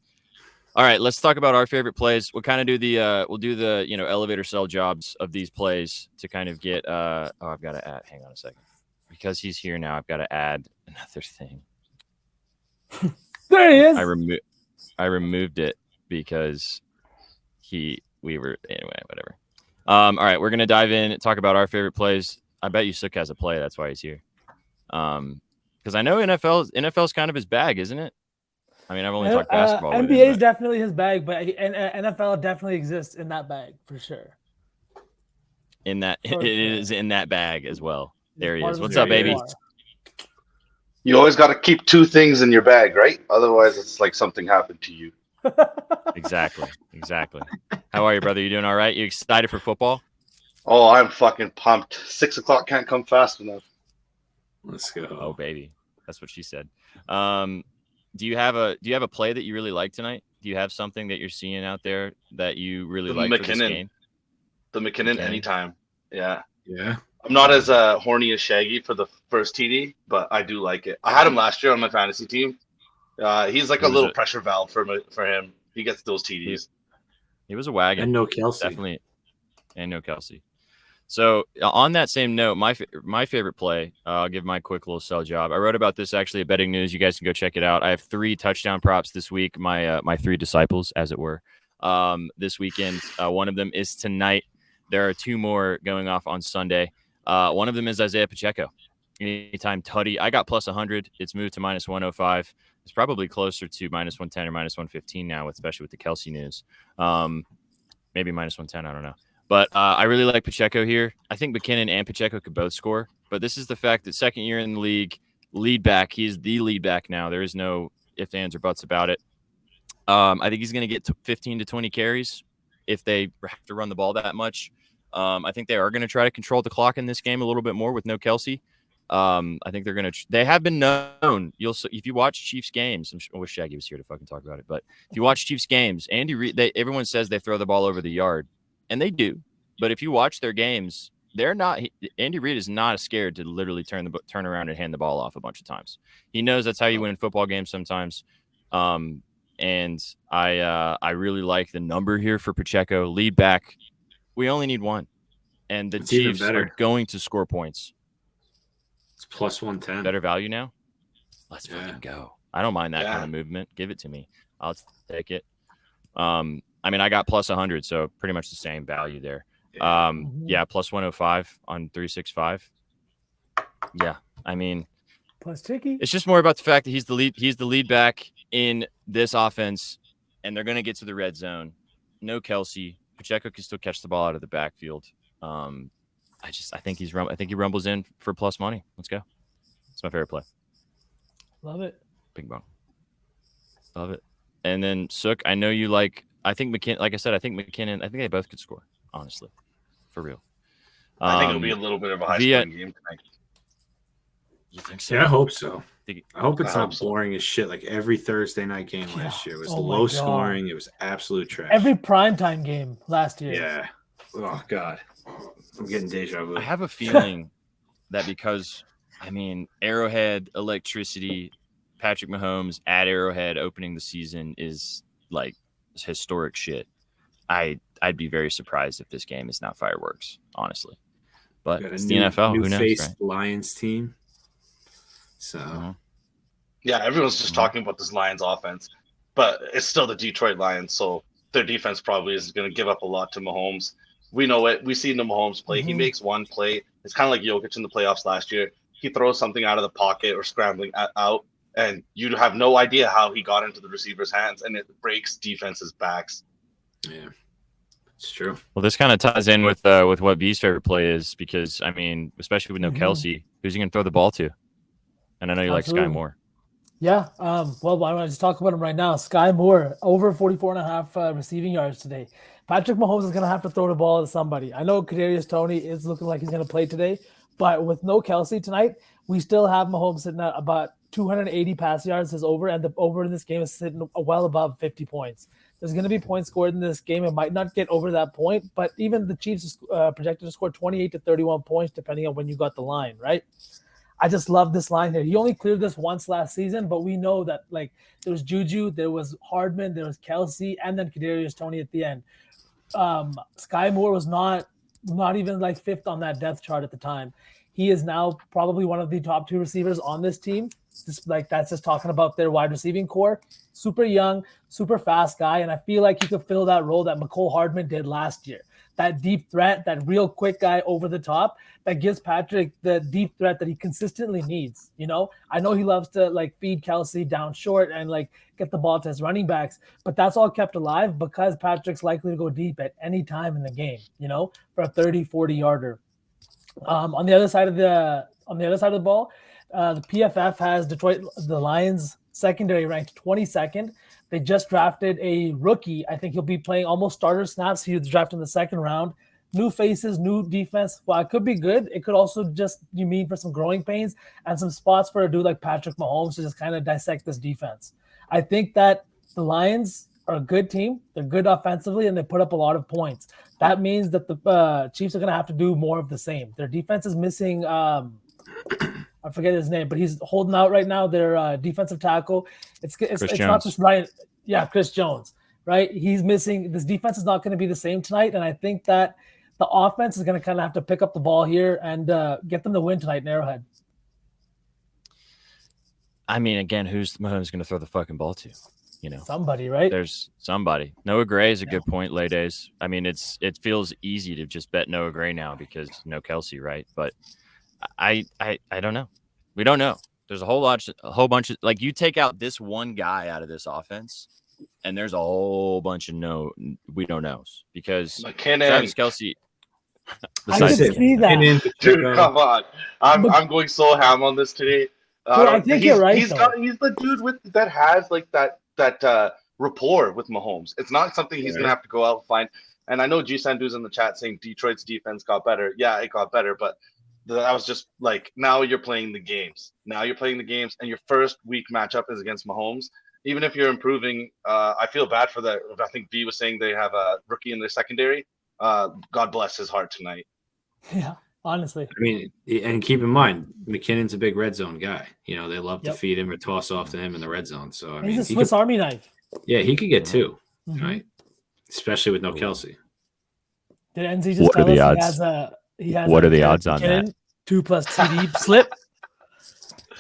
All right, let's talk about our favorite plays. We'll kind of do the elevator cell jobs of these plays to kind of get I've got to add, hang on a second. Because he's here now, I've got to add another thing. There he is. I removed it because whatever. All right, we're gonna dive in and talk about our favorite plays. I bet you Sook has a play, that's why he's here. Because I know NFL's kind of his bag, isn't it? I mean, I've only talked basketball. NBA is definitely his bag, but NFL definitely exists in that bag for sure. It is in that bag as well. There he Part is. of What's the up, baby? repertoire. You always got to keep two things in your bag, right? Otherwise, it's like something happened to you. Exactly. How are you, brother? You doing all right? You excited for football? Oh, I'm fucking pumped. 6 o'clock can't come fast enough. Let's go. Oh, baby. That's what she said. Do you have a play that you really like tonight? Do you have something that you're seeing out there that you really like for this game? The McKinnon anytime. Yeah. Yeah. I'm not as horny as Shaggy for the first TD, but I do like it. I had him last year on my fantasy team. He's like a little pressure valve for him. He gets those TDs. He was a wagon. And no Kelsey. Definitely. And no Kelsey. So on that same note, my favorite play, I'll give my quick little sell job. I wrote about this actually at Betting News. You guys can go check it out. I have 3 touchdown props this week, my 3 disciples, as it were, this weekend. One of them is tonight. There are 2 more going off on Sunday. One of them is Isaiah Pacheco. Anytime tutty. I got plus 100. It's moved to minus 105. It's probably closer to minus 110 or minus 115 now, especially with the Kelsey news. Maybe minus 110. I don't know. But I really like Pacheco here. I think McKinnon and Pacheco could both score. But this is the fact that second year in the league, lead back. He's the lead back now. There is no ifs, ands, or buts about it. I think he's going to get to 15 to 20 carries if they have to run the ball that much. I think they are going to try to control the clock in this game a little bit more with no Kelsey. I think they're going to. They have been known. If you watch Chiefs games, I wish Shaggy was here to fucking talk about it. But if you watch Chiefs games, Andy Reid, everyone says they throw the ball over the yard, and they do. But if you watch their games, they're not. Andy Reid is not scared to literally turn around and hand the ball off a bunch of times. He knows that's how you win football games sometimes. And I really like the number here for Pacheco. Lead back. We only need one, and the Chiefs are going to score points. It's plus 110. Better value now. Let's fucking go. I don't mind that kind of movement. Give it to me. I'll take it. I mean, I got plus 100, so pretty much the same value there. Plus 105 on 365. Yeah, I mean, plus Chicky. It's just more about the fact that he's the lead back in this offense, and they're going to get to the red zone. No Kelsey. Pacheco can still catch the ball out of the backfield. I think he rumbles in for plus money. Let's go. It's my favorite play. Love it. Big bone. Love it. And then Sook, I know you like. I think McKinnon. Like I said, I think McKinnon. I think they both could score. Honestly, for real. I think it'll be a little bit of a high-scoring game tonight. You think so? Yeah, I hope so. I hope it's not boring as shit like every Thursday night game last year. It was low scoring. It was absolute trash. Every primetime game last year. Yeah. Oh, God. I'm getting deja vu. I have a feeling that because, I mean, Arrowhead, electricity, Patrick Mahomes at Arrowhead opening the season is like historic shit. I'd be very surprised if this game is not fireworks, honestly. But it's the NFL. Who knows, right? Lions team. So, yeah, everyone's just talking about this Lions offense, but it's still the Detroit Lions, so their defense probably is going to give up a lot to Mahomes. We know it. We've seen the Mahomes play. He makes one play. It's kind of like Jokic in the playoffs last year. He throws something out of the pocket or scrambling out, and you have no idea how he got into the receiver's hands, and it breaks defenses' backs. Yeah, it's true. Well, this kind of ties in with what B's favorite play is because, I mean, especially with no Kelsey, who's he going to throw the ball to? And I know you like Sky Moore. Yeah. Well, why don't I just talk about him right now? Sky Moore, over 44.5 receiving yards today. Patrick Mahomes is going to have to throw the ball to somebody. I know Kadarius Toney is looking like he's going to play today, but with no Kelsey tonight, we still have Mahomes sitting at about 280 pass yards as over, and the over in this game is sitting well above 50 points. There's going to be points scored in this game. It might not get over that point, but even the Chiefs projected to score 28 to 31 points, depending on when you got the line, right? I just love this line here. He only cleared this once last season, but we know that like there was Juju, there was Hardman, there was Kelsey, and then Kadarius Toney at the end. Sky Moore was not even like fifth on that depth chart at the time. He is now probably one of the top 2 receivers on this team. That's just talking about their wide receiving core. Super young, super fast guy, and I feel like he could fill that role that McCole Hardman did last year. That deep threat, that real quick guy over the top that gives Patrick the deep threat that he consistently needs. You know, I know he loves to like feed Kelsey down short and like get the ball to his running backs, but that's all kept alive because Patrick's likely to go deep at any time in the game, you know, for a 30-40 yarder. On the other side of the ball, the PFF has the Lions secondary ranked 22nd. They just drafted a rookie. I think he'll be playing almost starter snaps. He was drafted in the second round. New faces, new defense. Well, it could be good. It could also just you mean for some growing pains and some spots for a dude like Patrick Mahomes to just kind of dissect this defense. I think that the Lions are a good team. They're good offensively, and they put up a lot of points. That means that the Chiefs are going to have to do more of the same. Their defense is missing I forget his name, but he's holding out right now. Their defensive tackle. It's not just Ryan. Yeah, Chris Jones, right? He's missing. This defense is not going to be the same tonight, and I think that the offense is going to kind of have to pick up the ball here and get them the win tonight in Arrowhead. I mean, again, who's Mahomes going to throw the fucking ball to? You know, somebody, right? There's somebody. Noah Gray is a good point. Late days. I mean, it feels easy to just bet Noah Gray now because no Kelsey, right? But I don't know. We don't know. There's a whole bunch of like you take out this one guy out of this offense, and there's a whole bunch of we don't know because Travis Kelsey. I can see that. Dude, come on. I'm going so ham on this today. I think you're right. He's the dude that has like that rapport with Mahomes. It's not something he's gonna have to go out and find. And I know G Sandu's in the chat saying Detroit's defense got better. Yeah, it got better, but that was just like now you're playing the games. Now you're playing the games, and your first week matchup is against Mahomes. Even if you're improving, I feel bad for that. I think B was saying they have a rookie in their secondary. God bless his heart tonight. Yeah, honestly. I mean, and keep in mind, McKinnon's a big red zone guy. You know, they love to feed him or toss off to him in the red zone. So I mean, he's a Swiss Army knife. Yeah, he could get 2, right? Especially with no Kelsey. Did NZ just tell us he has what are the odds on McKinnon, that? 2+ TD slip?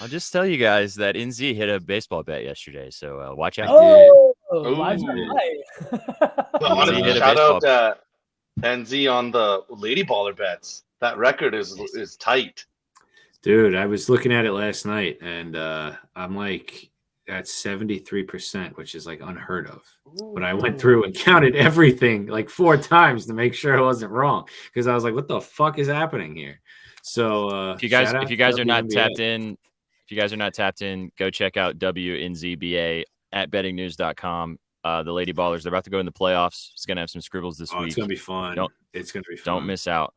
I'll just tell you guys that NZ hit a baseball bet yesterday, so watch out. Shout out NZ on the Lady Baller bets. That record is tight. Dude, I was looking at it last night, and I'm like at 73%, which is like unheard of. But I went through and counted everything like 4 times to make sure I wasn't wrong, because I was like, "What the fuck is happening here?" So if you guys are not tapped in, go check out WNZBA at bettingnews.com. The Lady Ballers, they're about to go in the playoffs. It's gonna have some scribbles this week. It's gonna be fun. Don't miss out.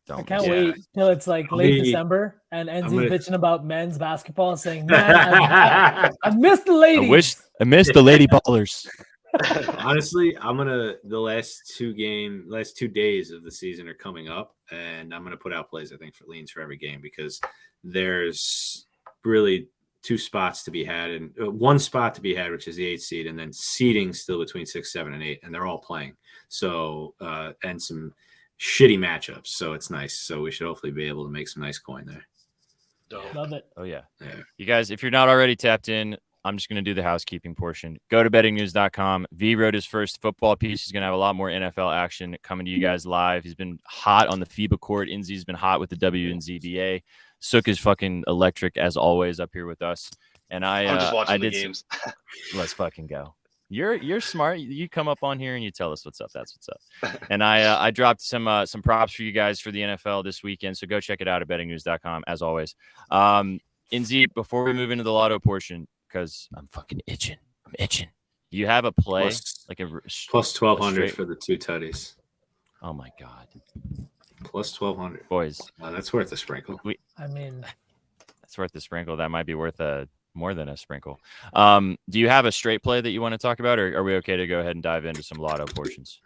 I can't wait till it's like late December and NZ bitching about men's basketball, saying, "Man, I missed the ladies. I missed the Lady Ballers." Honestly, the last 2 days of the season are coming up, and I'm gonna put out plays, I think, for leans for every game, because there's really 2 spots to be had, and 1 spot to be had, which is the 8th seed, and then seeding still between 6, 7, and 8, and they're all playing. So and some shitty matchups, so it's nice. So we should hopefully be able to make some nice coin there. Love it. Oh yeah. You guys, if you're not already tapped in, I'm just going to do the housekeeping portion. Go to bettingnews.com. V wrote his first football piece. He's going to have a lot more NFL action coming to you guys live. He's been hot on the FIBA court. NZ's been hot with the WNZBA. Sook is fucking electric as always up here with us. And I'm just watching the games. Let's fucking go. You're smart. You come up on here and you tell us what's up. That's what's up. And I dropped some props for you guys for the NFL this weekend. So go check it out at bettingnews.com as always. NZ, before we move into the lotto portion, because I'm fucking itching. I'm itching. You have a play like a plus 1,200 for the 2 tutties. Oh my god. Plus 1,200, boys. That's worth a sprinkle. That's worth a sprinkle. That might be worth more than a sprinkle. Do you have a straight play that you want to talk about, or are we okay to go ahead and dive into some lotto portions?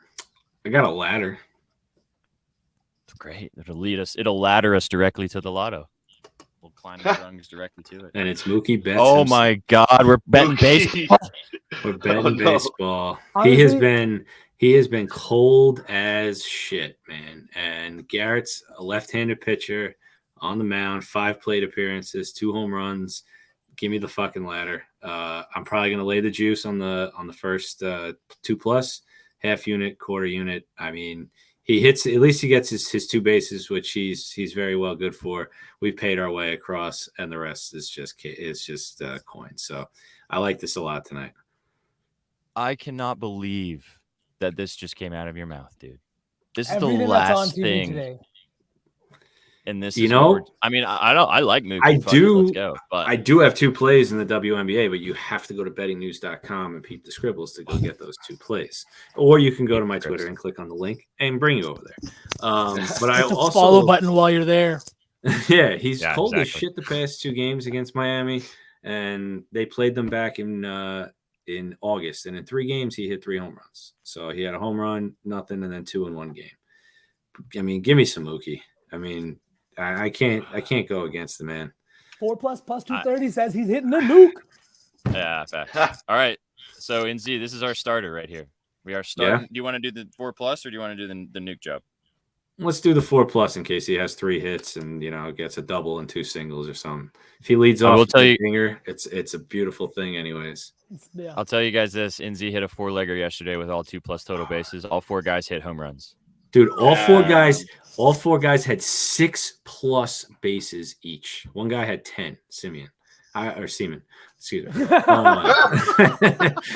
I got a ladder. Great. It'll ladder us directly to the lotto. We'll climb the rungs directly to it. And it's Mookie Betts. Oh my God, we're betting baseball. We're betting baseball. He has been cold as shit, man. And Garrett's a left-handed pitcher on the mound, 5 plate appearances, 2 home runs. Give me the fucking ladder. I'm probably gonna lay the juice on the first 2+, half unit, quarter unit. I mean, he hits, at least he gets his 2 bases, which he's very well good for. We've paid our way across, and the rest is just coin. So I like this a lot tonight. I cannot believe that this just came out of your mouth, dude. This is Everything the last that's on TV thing. Today. And this, I mean, I like Mookie. Let's go. But I do have 2 plays in the WNBA, but you have to go to bettingnews.com and peep the scribbles to go get those 2 plays. Or you can go to my Twitter and click on the link and bring you over there. But I also follow button while you're there. Yeah, he's cold as shit the past 2 games against Miami, and they played them back in August, and in 3 games he hit 3 home runs. So he had a home run, nothing, and then 2 in 1 game. I mean, give me some Mookie. I mean, I can't go against the man. 4+ plus 230 says he's hitting the nuke. Yeah, fact. All right. So NZ, this is our starter right here. We are starting. Yeah. Do you want to do the 4+, or do you want to do the nuke job? Let's do the 4+ in case he has 3 hits and gets a double and 2 singles or something. If he leads off with a finger, it's a beautiful thing, anyways. Yeah. I'll tell you guys this: NZ hit a 4-legger yesterday with all 2+ total bases. All 4 guys hit home runs. Dude, all four guys had 6+ bases each. One guy had 10. Seaman. Excuse me.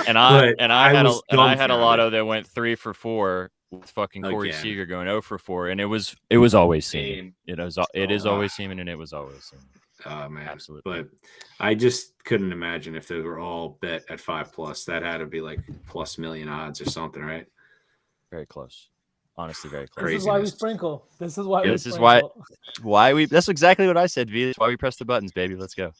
And I had a lotto that went 3 for 4 with fucking Corey Seager going 0 for 4, and it was always Seaman. It is always Seaman, and it was always Seaman. Oh man, Absolutely. But I just couldn't imagine if they were all bet at 5+. That had to be like plus million odds or something, right? Very close. Honestly, very close. This is why we sprinkle. This is why. This is why we. That's exactly what I said, V. That's why we press the buttons, baby. Let's go.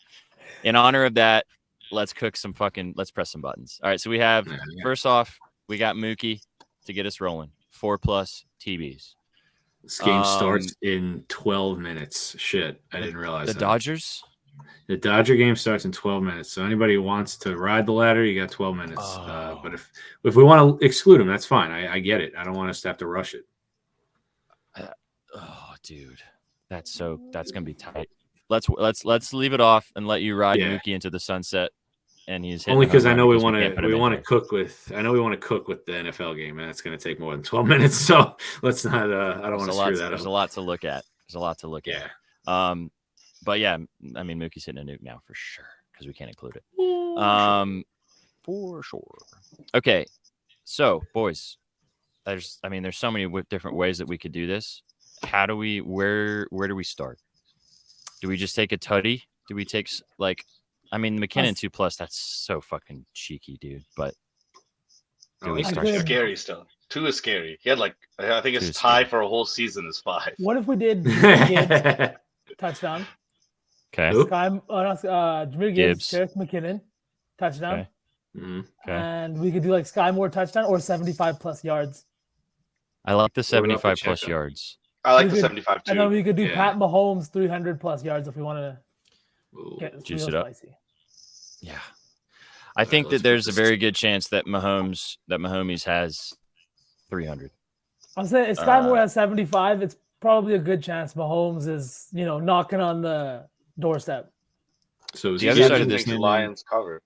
In honor of that, let's press some buttons. All right. So we have first off, we got Mookie to get us rolling. 4+ TBs. This game starts in 12 mintes. Shit, I didn't realize the that. Dodgers. The Dodger game starts in 12 minutes. So anybody who wants to ride the ladder, you got 12 minutes. But if we want to exclude them, that's fine. I get it. I don't want us to have to rush it. Dude, that's gonna be tight. Let's leave it off and let you ride Mookie into the sunset. And he's only because I know we want to cook with the NFL game, and that's going to take more than 12 minutes. So let's not. I don't want to screw that up. There's a lot to look at. But yeah, I mean, Mookie's hitting a nuke now for sure because we can't include it. For sure. Okay, so boys, there's so many different ways that we could do this. Where do we start? Do we just take a tutty? Do we take McKinnon 2+? That's so fucking cheeky, dude. But it's scary still. 2 is scary. He had I think his tie for a whole season is 5. What if we did Gibbs touchdown? Okay. Jameer Gibbs, Terrence McKinnon touchdown. Okay. Okay. And we could do Sky Moore touchdown or 75+ yards. I like the 75+ yards. I like the 75 too. And then we could do Pat Mahomes 300+ yards if we want to juice it up. Spicy. Yeah. I think that there's a very good chance that Mahomes has 300. I'm saying if Sky Moore has 75, it's probably a good chance Mahomes is, knocking on the doorstep. So the other side of this, the Lions cover.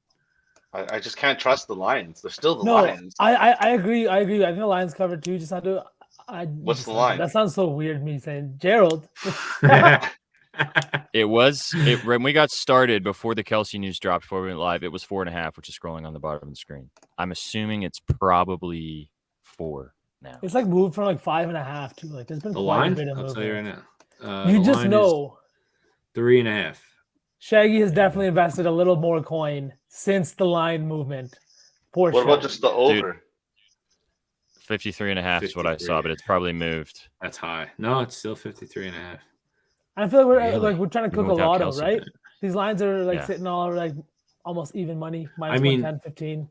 I just can't trust the Lions. They're still the Lions. I agree. I think the Lions cover too. Just have to. What's the line? That sounds so weird. Me saying Gerald. When we got started before the Kelsey news dropped, before we went live, it was 4.5, which is scrolling on the bottom of the screen. I'm assuming it's probably 4 now. It's moved from 5.5 to there's been the quite line. a bit of I'll tell you right now. You just know 3.5. Shaggy has definitely invested a little more coin since the line movement. What about just the over? Dude, 53.5 is what I saw, but it's probably moved. That's high. No, it's still 53.5. I feel we're trying to cook a lotto, Kelsey, right? These lines are sitting all almost even money, minus 110, 15.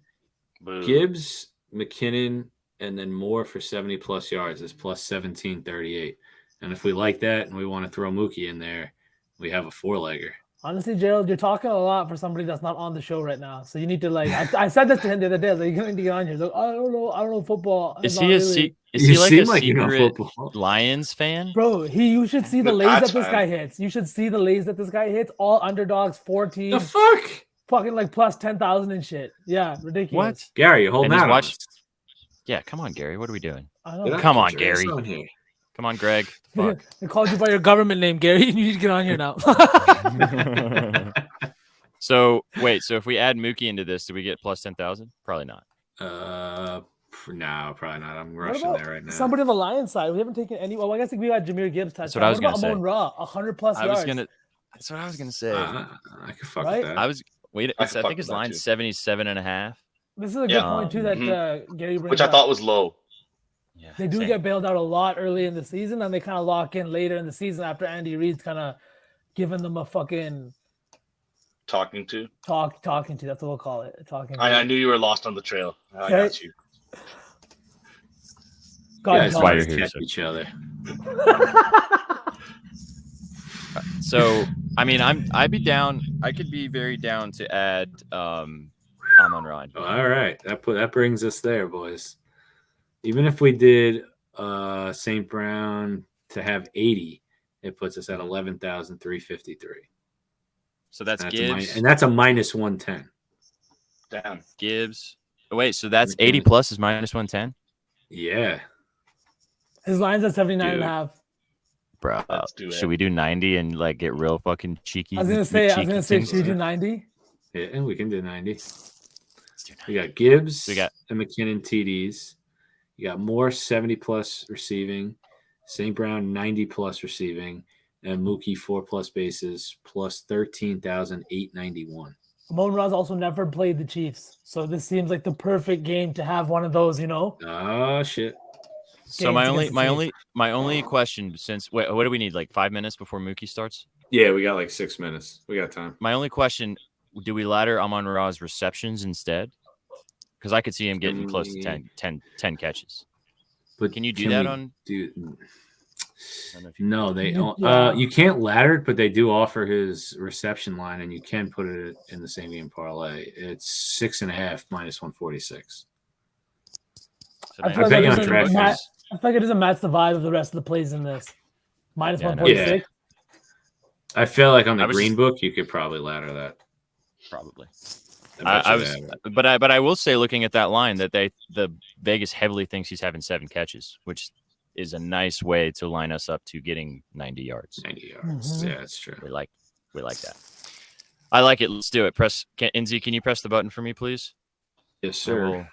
Gibbs, McKinnon, and then Moore for 70+ yards is plus 1738. And if we like that and we want to throw Mookie in there, we have a 4-legger. Honestly, Gerald, you're talking a lot for somebody that's not on the show right now. So you need to I said this to him the other day. You need to get on here. I don't know football. Is he a secret Lions fan? Bro, you should see the lays that this guy hits. You should see the lays that this guy hits. All underdogs, 4 teams. The fuck? Fucking plus 10,000 and shit. Yeah, ridiculous. What? Gary, you're holding out. Yeah, come on, Gary. What are we doing? I don't know. Come on, Gary. Come on, Greg. Fuck. They called you by your government name, Gary. You need to get on here now. So if we add Mookie into this, do we get plus 10,000? Probably not. No, probably not. I'm rushing there right now. Somebody on the Lions side. We haven't taken any. Well, I guess we got Jameer Gibbs touchdown. That's what I was going to say. Amon Ra, 100+ yards. That's what I was going to say. I could fuck with that. I think his line's 77.5. This is a good point too that Gary brings which I thought was low. Yeah, they do get bailed out a lot early in the season, and they kind of lock in later in the season after Andy Reid's kind of giving them a fucking talking to. Talking to. That's what we'll call it. I knew you were lost on the trail. I got you. That's why you're here. Each other. So, I'd be down. I could be very down to add Amon-Ra. All right, that brings us there, boys. Even if we did St. Brown to have 80, it puts us at 11,353. So that's Gibbs, and that's a minus 110. Damn. Gibbs. Oh, wait, so that's 80 plus is minus 110? Yeah. His line's at 79.5. Bro, should we do 90 and get real fucking cheeky? I was gonna say, should we do 90? Yeah, and we can do 90. We got Gibbs and McKinnon TDs. You got Moore 70+ receiving, St. Brown 90+ receiving, and Mookie 4+ bases plus 13,891. Amon-Ra's also never played the Chiefs, so this seems like the perfect game to have one of those, you know. Oh shit. So my only question, since what do we need, like 5 minutes before Mookie starts? Yeah, we got like 6 minutes. We got time. My only question, do we ladder Amon-Ra's receptions instead? Because I could see him getting close to 10 catches. But can you do that on? No, you can't ladder it, but they do offer his reception line, and you can put it in the same game parlay. It's 6.5 minus 146. I feel like it doesn't match the vibe of the rest of the plays in this. Minus 146. I feel like on the green book, you could probably ladder that. Probably. But I will say, looking at that line, that the Vegas heavily thinks he's having 7 catches, which is a nice way to line us up to getting 90 yards. 90 yards. Yeah, that's true. We like that. I like it. Let's do it. Enzi, can you press the button for me, please? Yes, sir.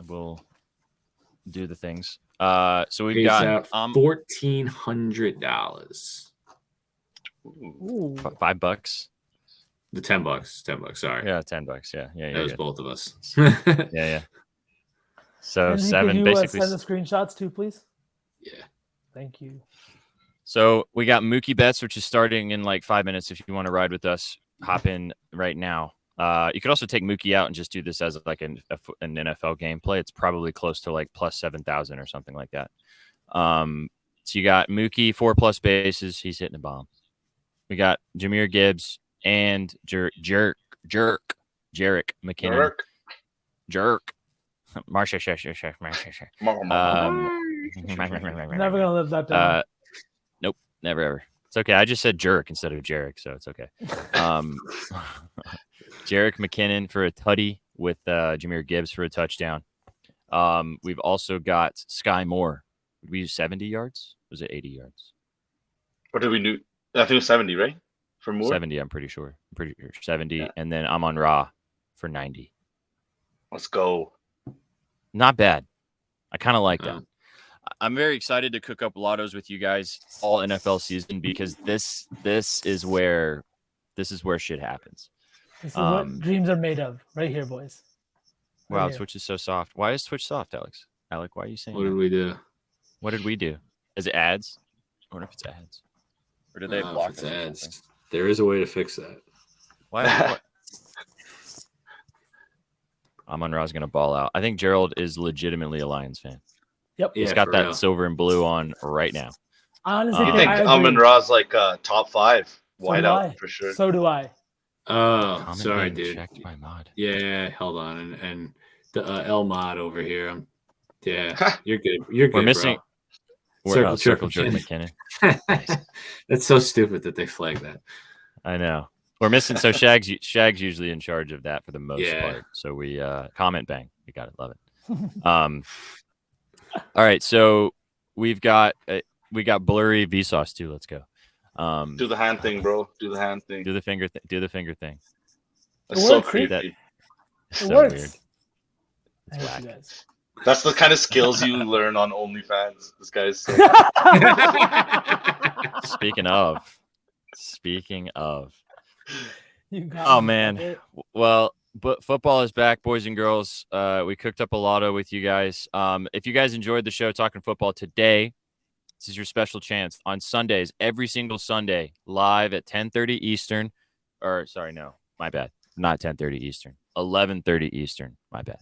We'll do the things. So we've got $1,400. $5. The $10. Sorry. Yeah, $10. Yeah. That was both of us. yeah. So Andy, 7 can you, basically. send the screenshots too, please. Yeah. Thank you. So we got Mookie Betts, which is starting in like 5 minutes. If you want to ride with us, hop in right now. You could also take Mookie out and just do this as like an NFL gameplay. It's probably close to like plus 7,000 or something like that. So you got Mookie 4+ bases. He's hitting a bomb. We got Jahmyr Gibbs and Jerick McKinnon. Jerk. Never gonna live that down. Nope, never ever. It's okay. I just said jerk instead of Jerick, so it's okay. Jerick McKinnon for a tutty with Jahmyr Gibbs for a touchdown. We've also got Sky Moore. Did we use 70 yards? Was it 80 yards? What did we do? I think it was 70, right? For Moore? 70, I'm pretty sure. 70. Yeah. And then Amon-Ra for 90. Let's go. Not bad. I kind of like that. I'm very excited to cook up lottos with you guys all NFL season because this is where shit happens. This is what dreams are made of, right here, boys. Wow, Twitch is so soft. Why is Twitch soft, Alex? Alec, why are you saying What did we do? What did we do? Is it ads? I wonder if it's ads. Or do they block it? Ads. There is a way to fix that. Why? Amon-Ra's going to ball out. I think Gerald is legitimately a Lions fan. Yep. He's got that silver and blue on right now. Honestly, I think Amon-Ra's like top 5 wideout for sure. So do I. Oh, sorry, dude. Checked my mod. Yeah, hold on. And the L mod over here. Yeah, you're good. You're good. We're missing. Circle Jerk McKinnon. Nice. That's so stupid that they flag that. I know. We're missing. So Shag's usually in charge of that for the most part. So we comment bang. We got it. Love it. All right. So we got blurry Vsauce too. Let's go. Do the hand thing, bro. Do the hand thing. Do the finger thing. Do the finger thing. That's so creepy. So weird. It's That's the kind of skills you learn on OnlyFans. This guy's so Speaking of. Oh man. Well, but football is back, boys and girls. We cooked up a lotto with you guys. If you guys enjoyed the show talking football today, this is your special chance on Sundays, every single Sunday, live at 10:30 Eastern. Or sorry, no, my bad. Not 10:30 Eastern. 11:30 Eastern. My bad.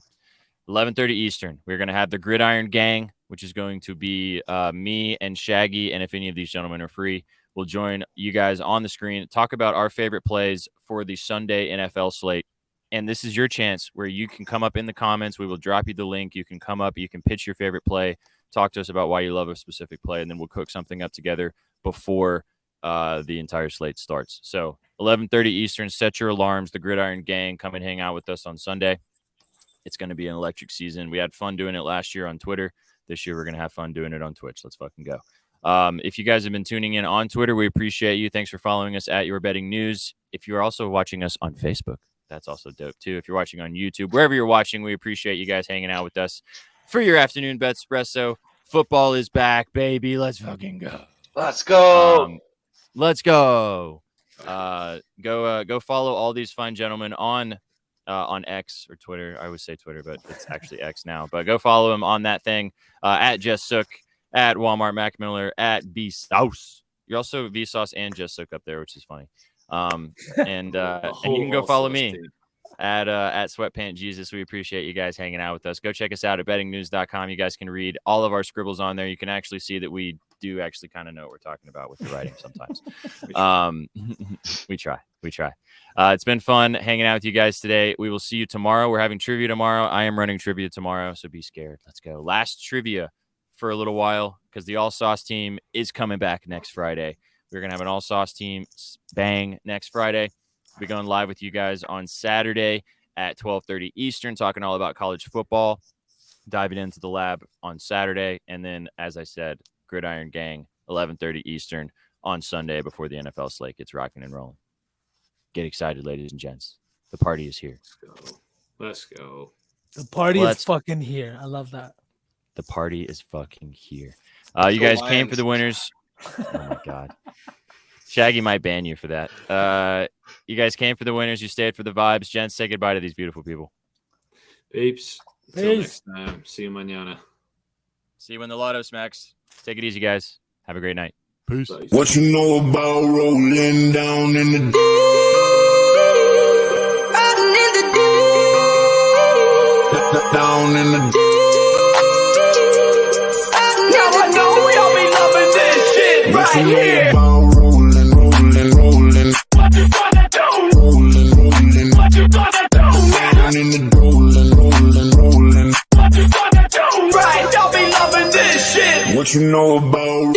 11:30 Eastern. We're going to have the Gridiron Gang, which is going to be me and Shaggy. And if any of these gentlemen are free, we'll join you guys on the screen, talk about our favorite plays for the Sunday NFL slate. And this is your chance where you can come up in the comments. We will drop you the link. You can come up. You can pitch your favorite play. Talk to us about why you love a specific play. And then we'll cook something up together before the entire slate starts. So 11:30 Eastern, set your alarms. The Gridiron Gang, come and hang out with us on Sunday. It's going to be an electric season. We had fun doing it last year on Twitter. This year, we're going to have fun doing it on Twitch. Let's fucking go. If you guys have been tuning in on Twitter, we appreciate you. Thanks for following us at Your Betting News. If you're also watching us on Facebook, that's also dope too. If you're watching on YouTube, wherever you're watching, we appreciate you guys hanging out with us for your afternoon BETSPRESSO. Football is back, baby. Let's fucking go. Let's go. Let's go. Go follow all these fine gentlemen on X or Twitter. I always say Twitter, but it's actually X now. But go follow him on that thing at Jess Sook, at Walmart Mac Miller, at Vsauce. You're also Vsauce and Jess Sook up there, which is funny. And you can go follow me at Sweatpant Jesus. We appreciate you guys hanging out with us. Go check us out at bettingnews.com. You guys can read all of our scribbles on there. You can actually see that we do actually kind of know what we're talking about with the writing sometimes. We try. It's been fun hanging out with you guys today. We will see you tomorrow. We're having trivia tomorrow. I am running trivia tomorrow, so be scared. Let's go. Last trivia for a little while because the All Sauce team is coming back next Friday. We're going to have an All Sauce team bang next Friday. We'll be going live with you guys on Saturday at 12:30 Eastern, talking all about college football, diving into the lab on Saturday. And then, as I said, Gridiron Gang, 11:30 Eastern on Sunday before the NFL slate gets rocking and rolling. Get excited, ladies and gents. The party is here. Let's go. The party is fucking here. I love that. The party is fucking here. You guys came for the winners. Oh, my God. Shaggy might ban you for that. You guys came for the winners. You stayed for the vibes. Gents, say goodbye to these beautiful people. Peeps. Until next time. See you mañana. See you when the lotto smacks. Take it easy, guys. Have a great night. Peace. What you know about rolling down in the down in the now I know we all be loving this shit right here. Rolling. What you gonna do? Rolling. What you gonna do? Down in the rolling. What you gonna do? Right, y'all be loving this shit. What you know about